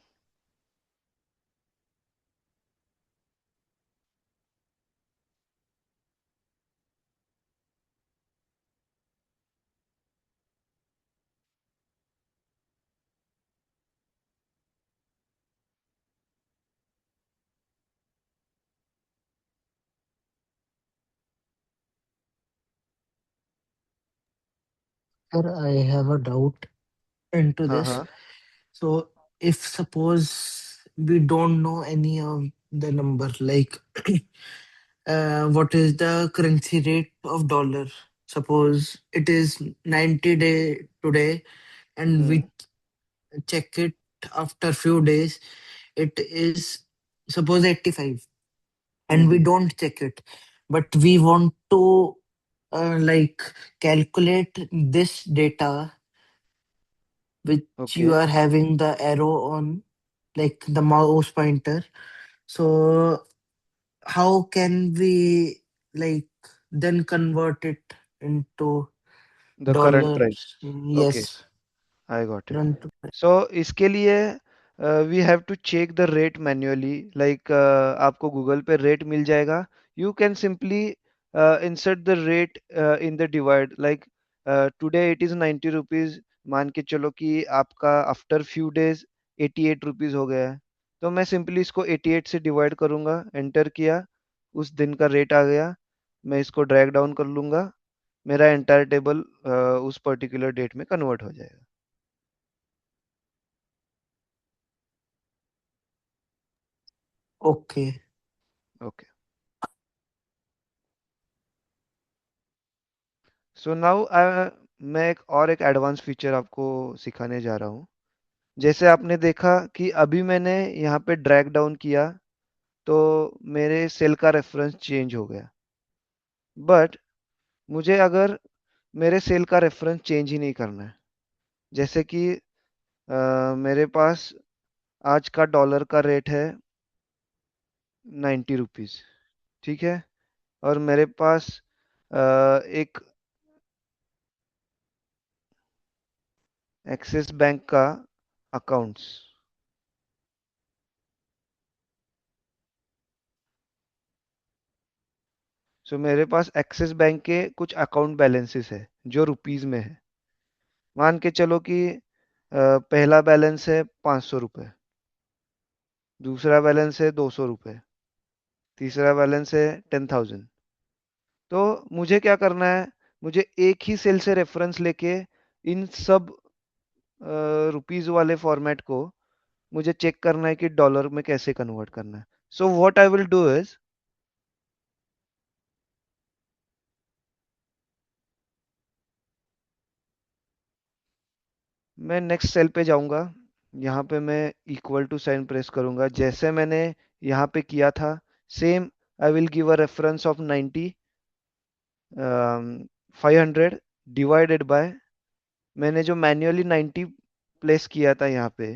Sir, I have a doubt into हाँ this. हाँ So, if suppose we don't know any of the number, like what is the currency rate of dollar? Suppose it is 90 day today, and hmm we check it after few days. It is suppose 85, and we hmm don't check it, but we want to like calculate this data which okay you are having the arrow on, like the mouse pointer. So how can we like then convert it into the current price dollars? Okay Yes, I got it run to so इसके लिए we have to check the rate manually like आपको Google पे rate मिल जाएगा you can simply insert the rate in the divide like today it is 90 rupees मान के चलो कि आपका आफ्टर फ्यू डेज 88 रुपीज़ हो गया है तो मैं सिंपली इसको 88 से डिवाइड करूंगा एंटर किया उस दिन का रेट आ गया मैं इसको ड्रैग डाउन कर लूंगा मेरा एंटायर टेबल उस पर्टिकुलर डेट में कन्वर्ट हो जाएगा okay. ओके सो नाउ मैं एक एडवांस फीचर आपको सिखाने जा रहा हूँ जैसे आपने देखा कि अभी मैंने यहाँ पे ड्रैग डाउन किया तो मेरे सेल का रेफरेंस चेंज हो गया बट मुझे अगर मेरे सेल का रेफरेंस चेंज ही नहीं करना है जैसे कि मेरे पास आज का डॉलर का रेट है 90 रुपीज़ ठीक है और मेरे पास एक एक्सिस बैंक का अकाउंट्स सो मेरे पास एक्सिस बैंक के कुछ अकाउंट बैलेंसेस है जो रुपीस में है मान के चलो कि पहला बैलेंस है 500 रुपये दूसरा बैलेंस है 200 रुपये तीसरा बैलेंस है 10,000 तो मुझे क्या करना है मुझे एक ही सेल से रेफरेंस लेके इन सब रुपीस वाले फॉर्मेट को मुझे चेक करना है कि डॉलर में कैसे कन्वर्ट करना है सो what I will do is मैं नेक्स्ट सेल पे जाऊंगा यहाँ पे मैं इक्वल टू साइन प्रेस करूंगा जैसे मैंने यहाँ पे किया था same I will give a reference of 90 500 divided by मैंने जो मैन्युअली 90 प्लेस किया था यहाँ पे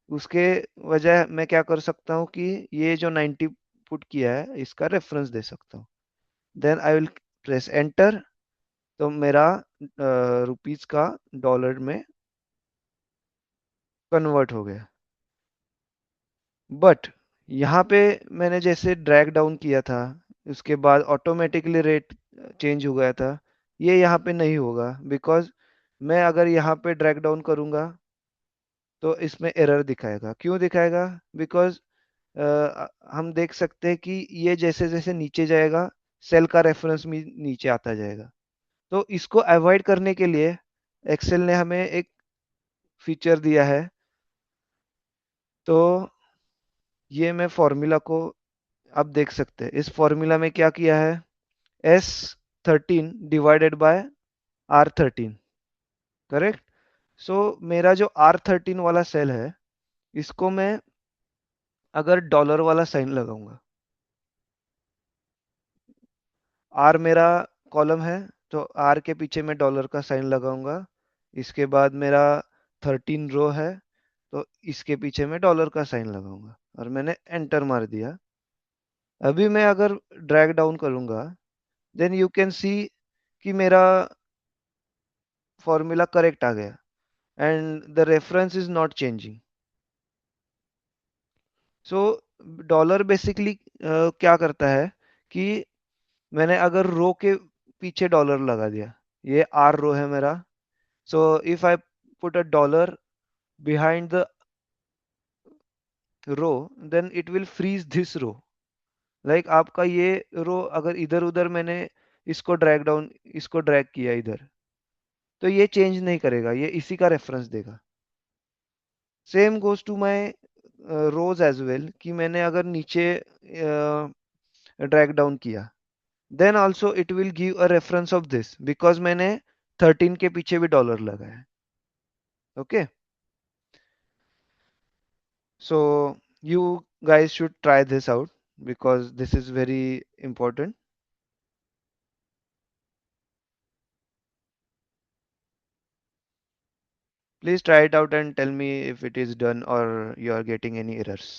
उसके वजह मैं क्या कर सकता हूँ कि ये जो 90 पुट किया है इसका रेफरेंस दे सकता हूँ then I will press enter तो मेरा रुपीज का डॉलर में कन्वर्ट हो गया बट यहाँ पे मैंने जैसे ड्रैग डाउन किया था उसके बाद ऑटोमेटिकली रेट चेंज हो गया था ये यहाँ पे नहीं होगा बिकॉज मैं अगर यहाँ पे ड्रैग डाउन करूँगा तो इसमें एरर दिखाएगा क्यों दिखाएगा बिकॉज हम देख सकते हैं कि ये जैसे जैसे नीचे जाएगा सेल का रेफरेंस भी नीचे आता जाएगा तो इसको अवॉइड करने के लिए एक्सेल ने हमें एक फीचर दिया है तो ये मैं फॉर्मूला को आप देख सकते हैं इस फॉर्मूला में क्या किया है S13 divided by R13 correct so मेरा जो R13 वाला सेल है इसको मैं अगर डॉलर वाला साइन लगाऊंगा R मेरा कॉलम है तो R के पीछे मैं डॉलर का साइन लगाऊंगा इसके बाद मेरा 13 रो है तो इसके पीछे मैं डॉलर का साइन लगाऊंगा और मैंने एंटर मार दिया अभी मैं अगर ड्रैग डाउन करूंगा देन यू कैन सी कि मेरा फॉर्मूला करेक्ट आ गया and the reference is not changing so dollar basically क्या करता है कि मैंने अगर रो के पीछे डॉलर लगा दिया ये आर रो है मेरा so if I put a dollar behind the row then it will freeze this row like आपका ये रो अगर इधर उधर मैंने इसको ड्रैग डाउन इसको ड्रैग किया इधर तो ये चेंज नहीं करेगा, ये इसी का रेफरेंस देगा। Same goes to my rows as well, कि मैंने अगर नीचे ड्रैग डाउन किया, then also it will give a reference of this, because मैंने 13 के पीछे भी डॉलर लगाया है। ओके, so you guys should try this out because this is very important. Please try it out and tell me if it is done or you are getting any errors.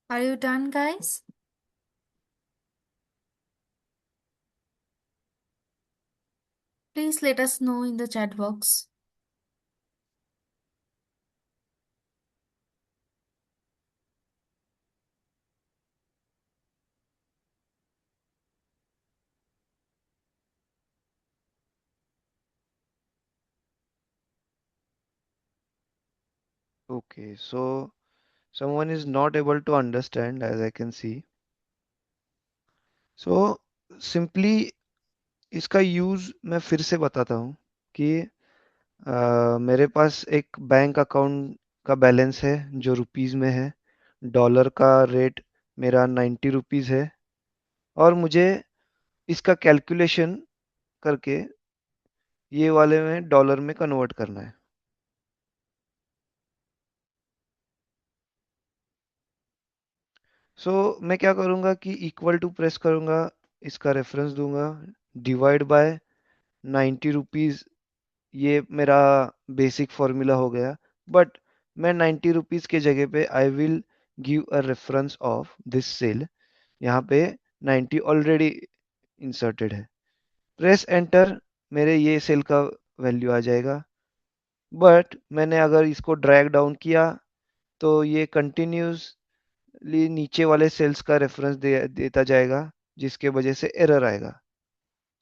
Are you done, guys? Please let us know in the chat box. Okay, so someone is not able to understand as I can see. So simply इसका use मैं फिर से बताता हूँ कि मेरे पास एक bank account का बैलेंस है जो रुपीस में है, डॉलर का रेट मेरा 90 रुपीस है, और मुझे इसका कैलकुलेशन करके ये वाले में डॉलर में कन्वर्ट करना है। सो मैं क्या करूँगा कि इक्वल टू प्रेस करूँगा, इसका रेफरेंस दूंगा, डिवाइड बाय 90 रुपीज़, ये मेरा बेसिक फॉर्मूला हो गया। बट मैं 90 रुपीज़ के जगह पे I will give a reference of this cell, यहाँ पे 90 ऑलरेडी इंसर्टेड है। प्रेस एंटर, मेरे ये सेल का वैल्यू आ जाएगा। बट मैंने अगर इसको ड्रैग डाउन किया तो ये कंटिन्यूसली नीचे वाले सेल्स का रेफरेंस देता जाएगा, जिसके वजह से एरर आएगा।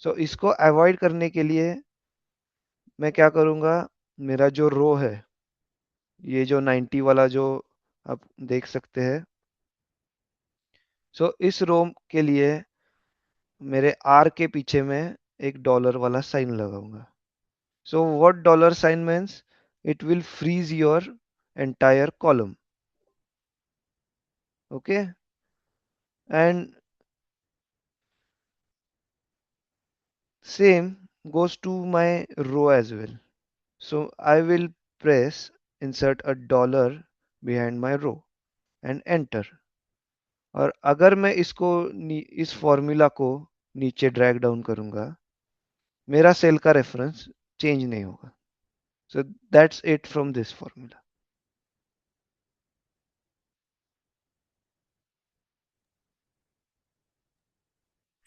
सो इसको अवॉइड करने के लिए मैं क्या करूँगा, मेरा जो रो है, ये जो 90 वाला जो आप देख सकते हैं, सो इस रो के लिए मेरे आर के पीछे में एक डॉलर वाला साइन लगाऊंगा। So what dollar sign means, it will freeze your entire column. Okay, and same goes to my row as well. So I will press insert a dollar behind my row and enter. और अगर मैं इसको इस formula को नीचे drag down करूंगा, मेरा cell का रेफरेंस चेंज नहीं होगा। So that's it from this formula.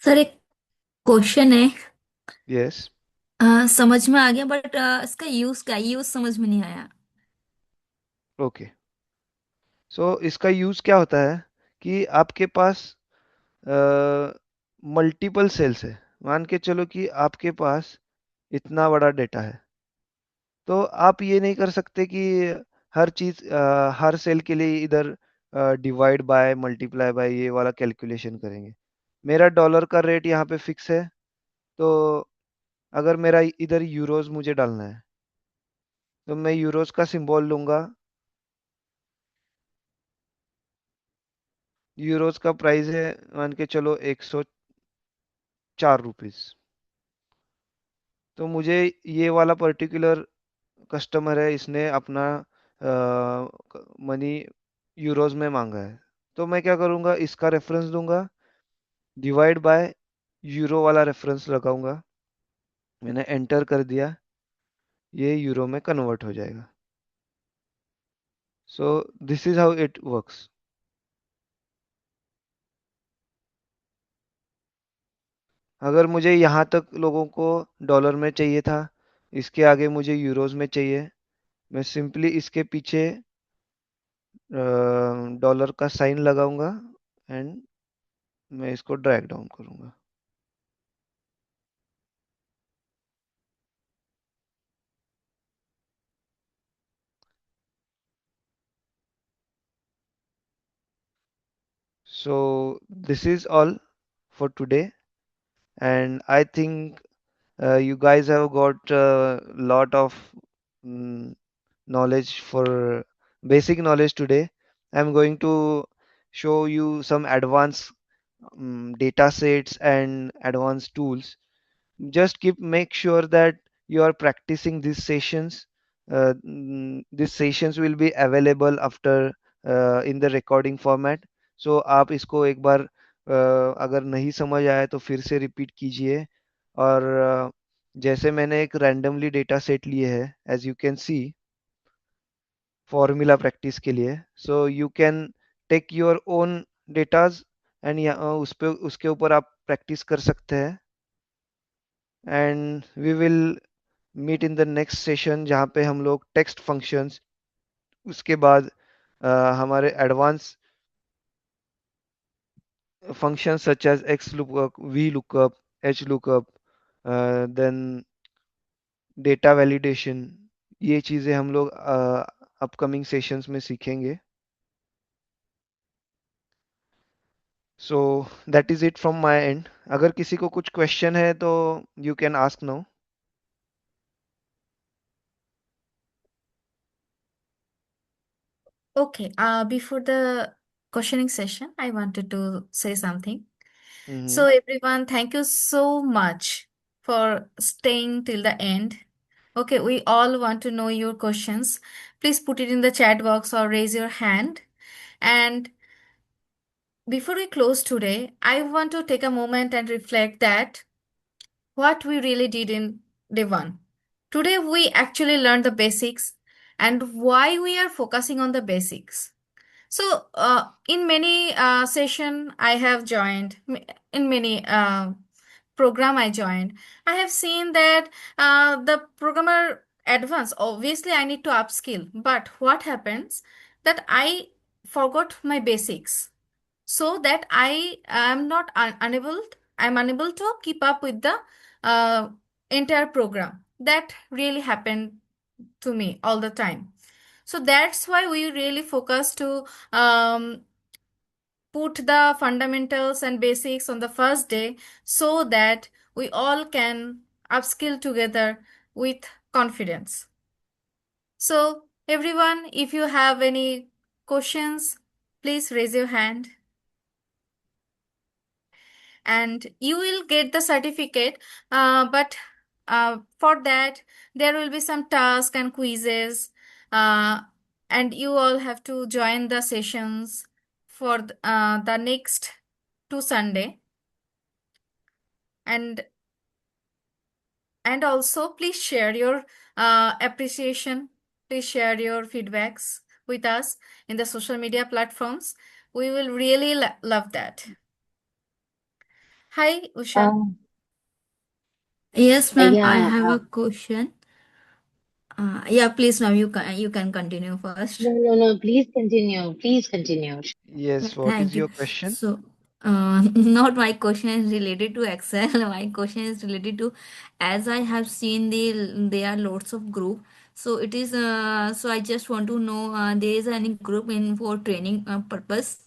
Sir एक क्वेश्चन है। यस, समझ में आ गया बट इसका यूज क्या, यूज समझ में नहीं आया। ओके। सो इसका यूज क्या होता है कि आपके पास मल्टीपल सेल्स है। मान के चलो कि आपके पास इतना बड़ा डेटा है, तो आप ये नहीं कर सकते कि हर चीज हर सेल के लिए इधर डिवाइड बाय मल्टीप्लाई बाय ये वाला कैलकुलेशन करेंगे। मेरा डॉलर का रेट यहाँ पे फिक्स है, तो अगर मेरा इधर यूरोज मुझे डालना है तो मैं यूरोज का सिंबल लूंगा। यूरोज का प्राइस है मान के चलो 104 रुपीज। तो मुझे ये वाला पर्टिकुलर कस्टमर है, इसने अपना मनी यूरोज में मांगा है, तो मैं क्या करूंगा, इसका रेफरेंस दूंगा, डिवाइड बाय यूरो वाला रेफरेंस लगाऊंगा। मैंने एंटर कर दिया, ये यूरो में कन्वर्ट हो जाएगा। सो this is how it works. अगर मुझे यहाँ तक लोगों को डॉलर में चाहिए था, इसके आगे मुझे यूरोज में चाहिए, मैं सिंपली इसके पीछे डॉलर का साइन लगाऊंगा एंड मैं इसको ड्रैग डाउन करूंगा। So this is all for today, and I think you guys have got a lot of mm, knowledge for basic knowledge today. I'm going to show you some advanced data sets and advanced tools. Just make sure that you are practicing these sessions. These sessions will be available after in the recording format. So आप इसको एक बार अगर नहीं समझ आया तो फिर से रिपीट कीजिए। और जैसे मैंने एक रैंडमली डेटा सेट लिए है, as you can see, formula practice के लिए, so you can take your own datas and उस पे उसके ऊपर आप प्रैक्टिस कर सकते हैं। And we will meet in the next session जहाँ पे हम लोग टेक्स्ट फंक्शंस, उसके बाद हमारे advance functions such as X lookup, V lookup, H lookup, then data validation, ये चीज़ें हम लोग अपकमिंग सेशंस में सीखेंगे। So that is it from my and. अगर किसी को कुछ क्वेश्चन है तो you can ask now. Okay, before the questioning session, I wanted to say something. So, everyone, thank you so much for staying till the end. Okay, we all want to know your questions. Please put it in the chat box or raise your hand. And before we close today, I want to take a moment and reflect that what we really did in day one. Today, we actually learned the basics and why we are focusing on the basics. So, in many session I have joined, in many program I joined, I have seen that the programmer advance. Obviously, I need to upskill, but what happens that I forgot my basics, so that I am not unable. I'm unable to keep up with the uh, entire program. That really happened to me all the time. So that's why we really focus to put the fundamentals and basics on the first day so that we all can upskill together with confidence. So, everyone, if you have any questions, please raise your hand and you will get the certificate. But for that, there will be some tasks and quizzes, and you all have to join the sessions for the next 2 Sunday. And also, please share your appreciation. Please share your feedbacks with us in the social media platforms. We will really love that. Hi, Usha. Yes, ma'am, I Yeah, have a question. Yeah, please, ma'am, you can continue first. no, please continue. Please continue. Yes, what is Thank you. your question? So, Not my question is related to Excel. My question is related to, as I have seen there are lots of group. So it is so I just want to know there is any group in for training purpose,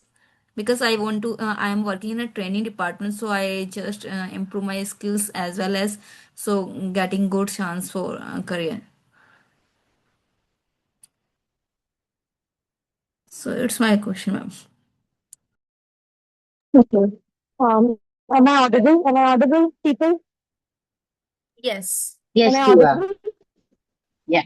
because I am working in a training department, so I just improve my skills as well as so getting good chance for career. So it's my question, ma'am. Okay. Am I audible? Am I audible, people? Yes. Am Yes, I you are. audible? Yeah.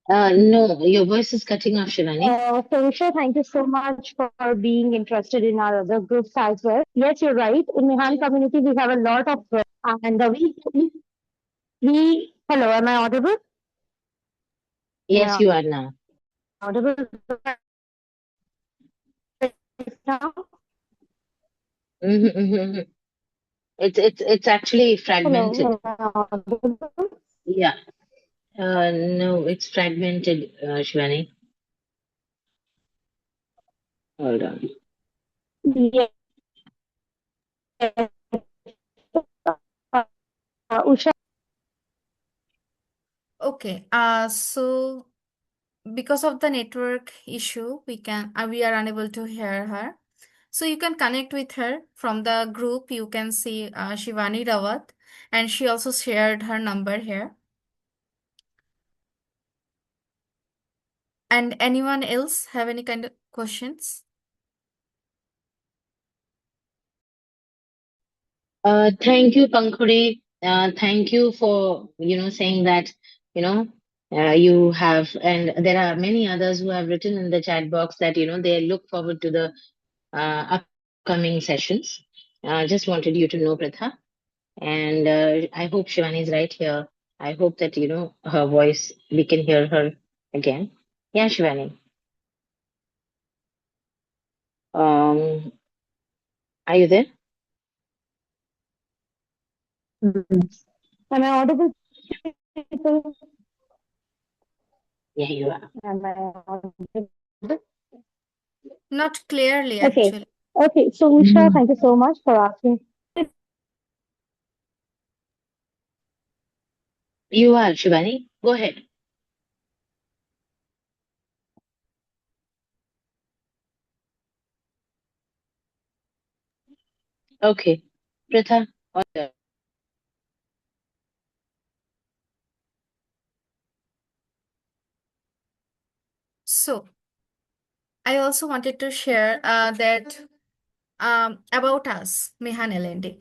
No, your voice is cutting off, Shivani. Felicia, thank you so much for being interested in our other groups as well. Yes, you're right. In Mihan community, we have a lot of and hello, am I audible? Am Yes, I you are now. audible now? Mm-hmm. It's actually fragmented. Hello, am I audible? Yeah. No, it's fragmented, Shivani. Hold on. Yes. Usha, Okay. So because of the network issue, we are unable to hear her. So you can connect with her from the group. You can see Shivani Rawat, and she also shared her number here. And anyone else have any kind of questions? Thank you, Pankuri. Thank you for, saying that, you have, and there are many others who have written in the chat box that, they look forward to the upcoming sessions. Just wanted you to know, Pratha. And I hope Shivani is right here. I hope that, her voice, we can hear her again. Yeah, Shivani. Um, are you there? am I audible, people? Yeah, you are. Am I audible? Not clearly, Okay. actually. Okay. So, Usha, thank you so much for asking. You are, Shivani. Go ahead. Okay. Pratha, order. So I also wanted to share that about us, Mehan LND.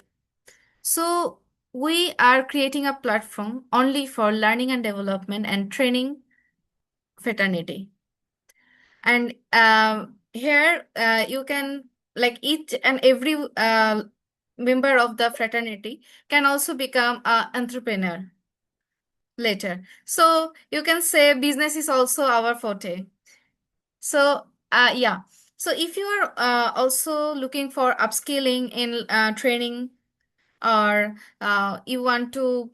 So we are creating a platform only for learning and development and training fraternity. And here you can, like, each and every member of the fraternity can also become an entrepreneur later. So you can say business is also our forte. So yeah. So if you are also looking for upskilling in training, or you want to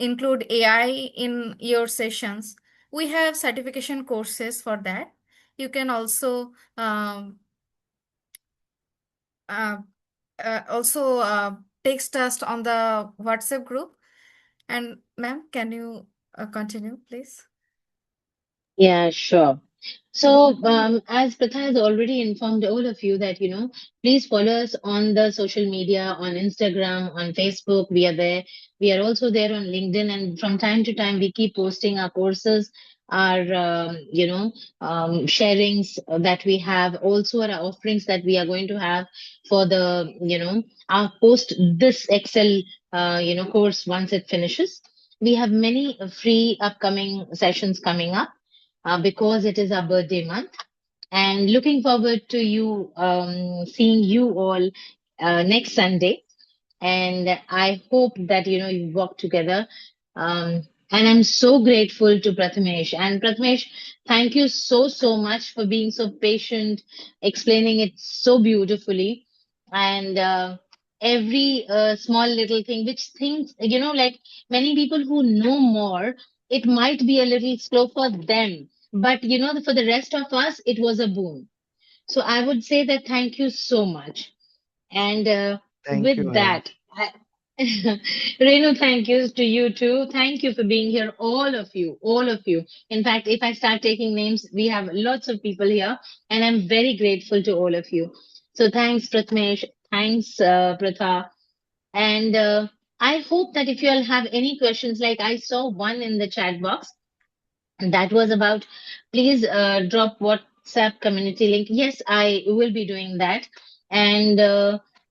include AI in your sessions, we have certification courses for that. You can also uh, text us on the WhatsApp group. And ma'am, can you continue, please? Yeah, sure. So, as Pratha has already informed all of you that, please follow us on the social media, on Instagram, on Facebook. We are there. We are also there on LinkedIn. And from time to time, we keep posting our courses, our, sharings that we have, also our offerings that we are going to have for the, our post this Excel, course once it finishes. We have many free upcoming sessions coming up because it is our birthday month. And looking forward to seeing you all next Sunday. And I hope that you work together. And I'm so grateful to Prathamesh. And Prathamesh, thank you so much for being so patient, explaining it so beautifully, and every small little thing, which things like many people who know more, it might be a little slow for them, But for the rest of us, it was a boon. So I would say that thank you so much. And Thank you, with madam. that, Renu, thank yous to you too. Thank you for being here, all of you, all of you. In fact, if I start taking names, we have lots of people here, and I'm very grateful to all of you. So thanks, Pratmesh. Thanks, Pratha. And I hope that if you all have any questions, like I saw one in the chat box, and that was about please drop WhatsApp community link. Yes, I will be doing that. And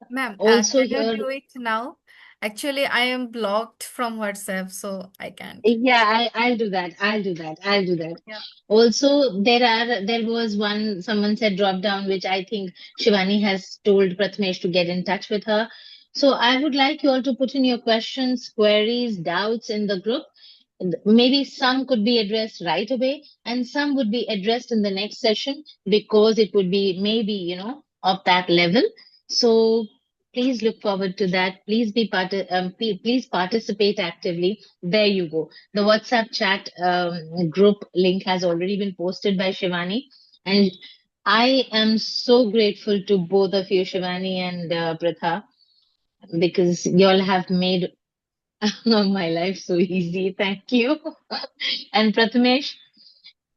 Ma'am, also can you here, do it now? Actually, I am blocked from WhatsApp, so I can't. yeah, I'll do that. I'll do that. I'll do that. Yeah. Also, there was one, someone said drop down, which I think Shivani has told Pratmesh to get in touch with her. So I would like you all to put in your questions, queries, doubts in the group. Maybe some could be addressed right away, and some would be addressed in the next session because it would be maybe, of that level. So please look forward to that. Please please participate actively. There you go. The WhatsApp chat group link has already been posted by Shivani, and I am so grateful to both of you, Shivani and Pratha, because y'all have made my life so easy. Thank you. And Prathamesh,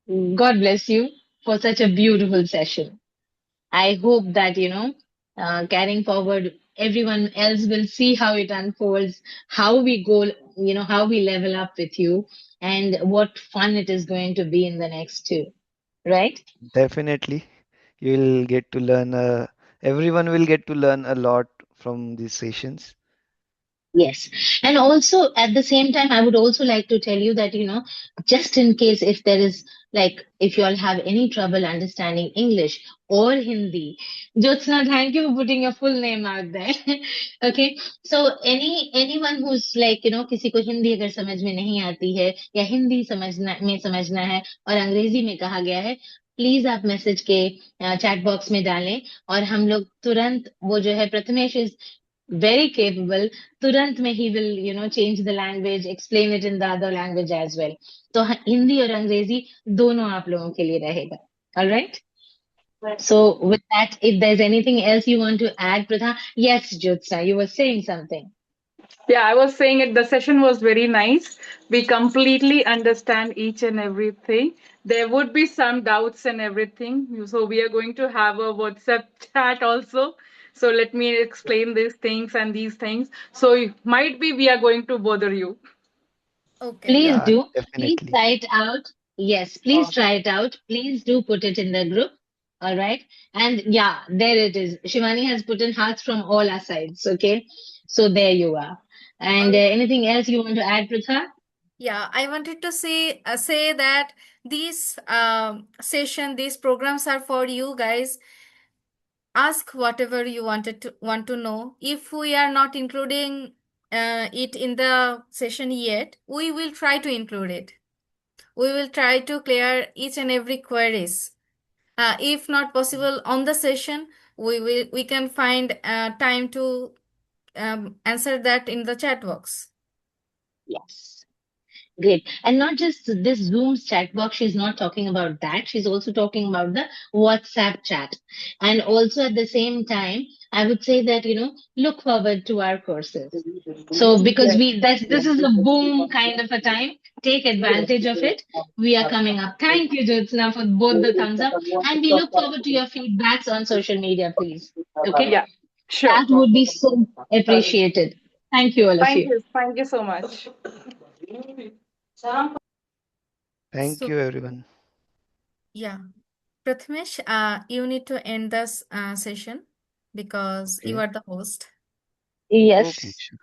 God bless you for such a beautiful session. I hope that, carrying forward, everyone else will see how it unfolds, how we go, how we level up with you, and what fun it is going to be in the next two, right? Definitely, you will get to learn, everyone will get to learn a lot from these sessions. Yes. And also at the same time, I would also like to tell you that, just in case if there is like, if you all have any trouble understanding English or Hindi, Jyotsna, thank you for putting your full name out there. Okay. So anyone who's like, किसी को हिंदी अगर समझ में नहीं आती है या हिंदी समझना है और अंग्रेजी में कहा गया है, प्लीज आप मैसेज के चैट बॉक्स में डालें और हम लोग तुरंत वो जो है प्रथमेश इज very capable. तुरंत में he will change the language, explain it in the other language as well. तो हिंदी और अंग्रेजी दोनों आप लोगों के लिए रहेगा. All right. So with that, if there's anything else you want to add, Pratha, yes, Jyotsna, you were saying something. Yeah, I was saying it. The session was very nice. We completely understand each and everything. There would be some doubts and everything. So we are going to have a WhatsApp chat also. So let me explain these things and these things. So might be we are going to bother you. Okay. Please Yeah, do. Please definitely. try it out. Yes, please try it out. Please do put it in the group. All right. And yeah, there it is. Shivani has put in hearts from all our sides. Okay. So there you are. And anything else you want to add, Pritha? Yeah, I wanted to say that these these programs are for you guys. Ask whatever you want to know. If we are not including it in the session yet, we will try to include it. We will try to clear each and every queries. If not possible on the session, we can find time to answer that in the chat box. Yes. Great. And not just this Zoom's chat box, she's not talking about that. She's also talking about the WhatsApp chat. And also at the same time, I would say that, look forward to our courses. So because this is a boom kind of a time, take advantage of it. We are coming up. Thank you, Jyotsna, for both the thumbs up. And we look forward to your feedbacks on social media, please. Okay? Yeah, sure. That would be so appreciated. Thank you, all of Thank you. you. Thank you so much. Thank So, you, everyone. yeah. Prathamesh, you need to end this session because you Okay. are the host. Yes. Okay, sure.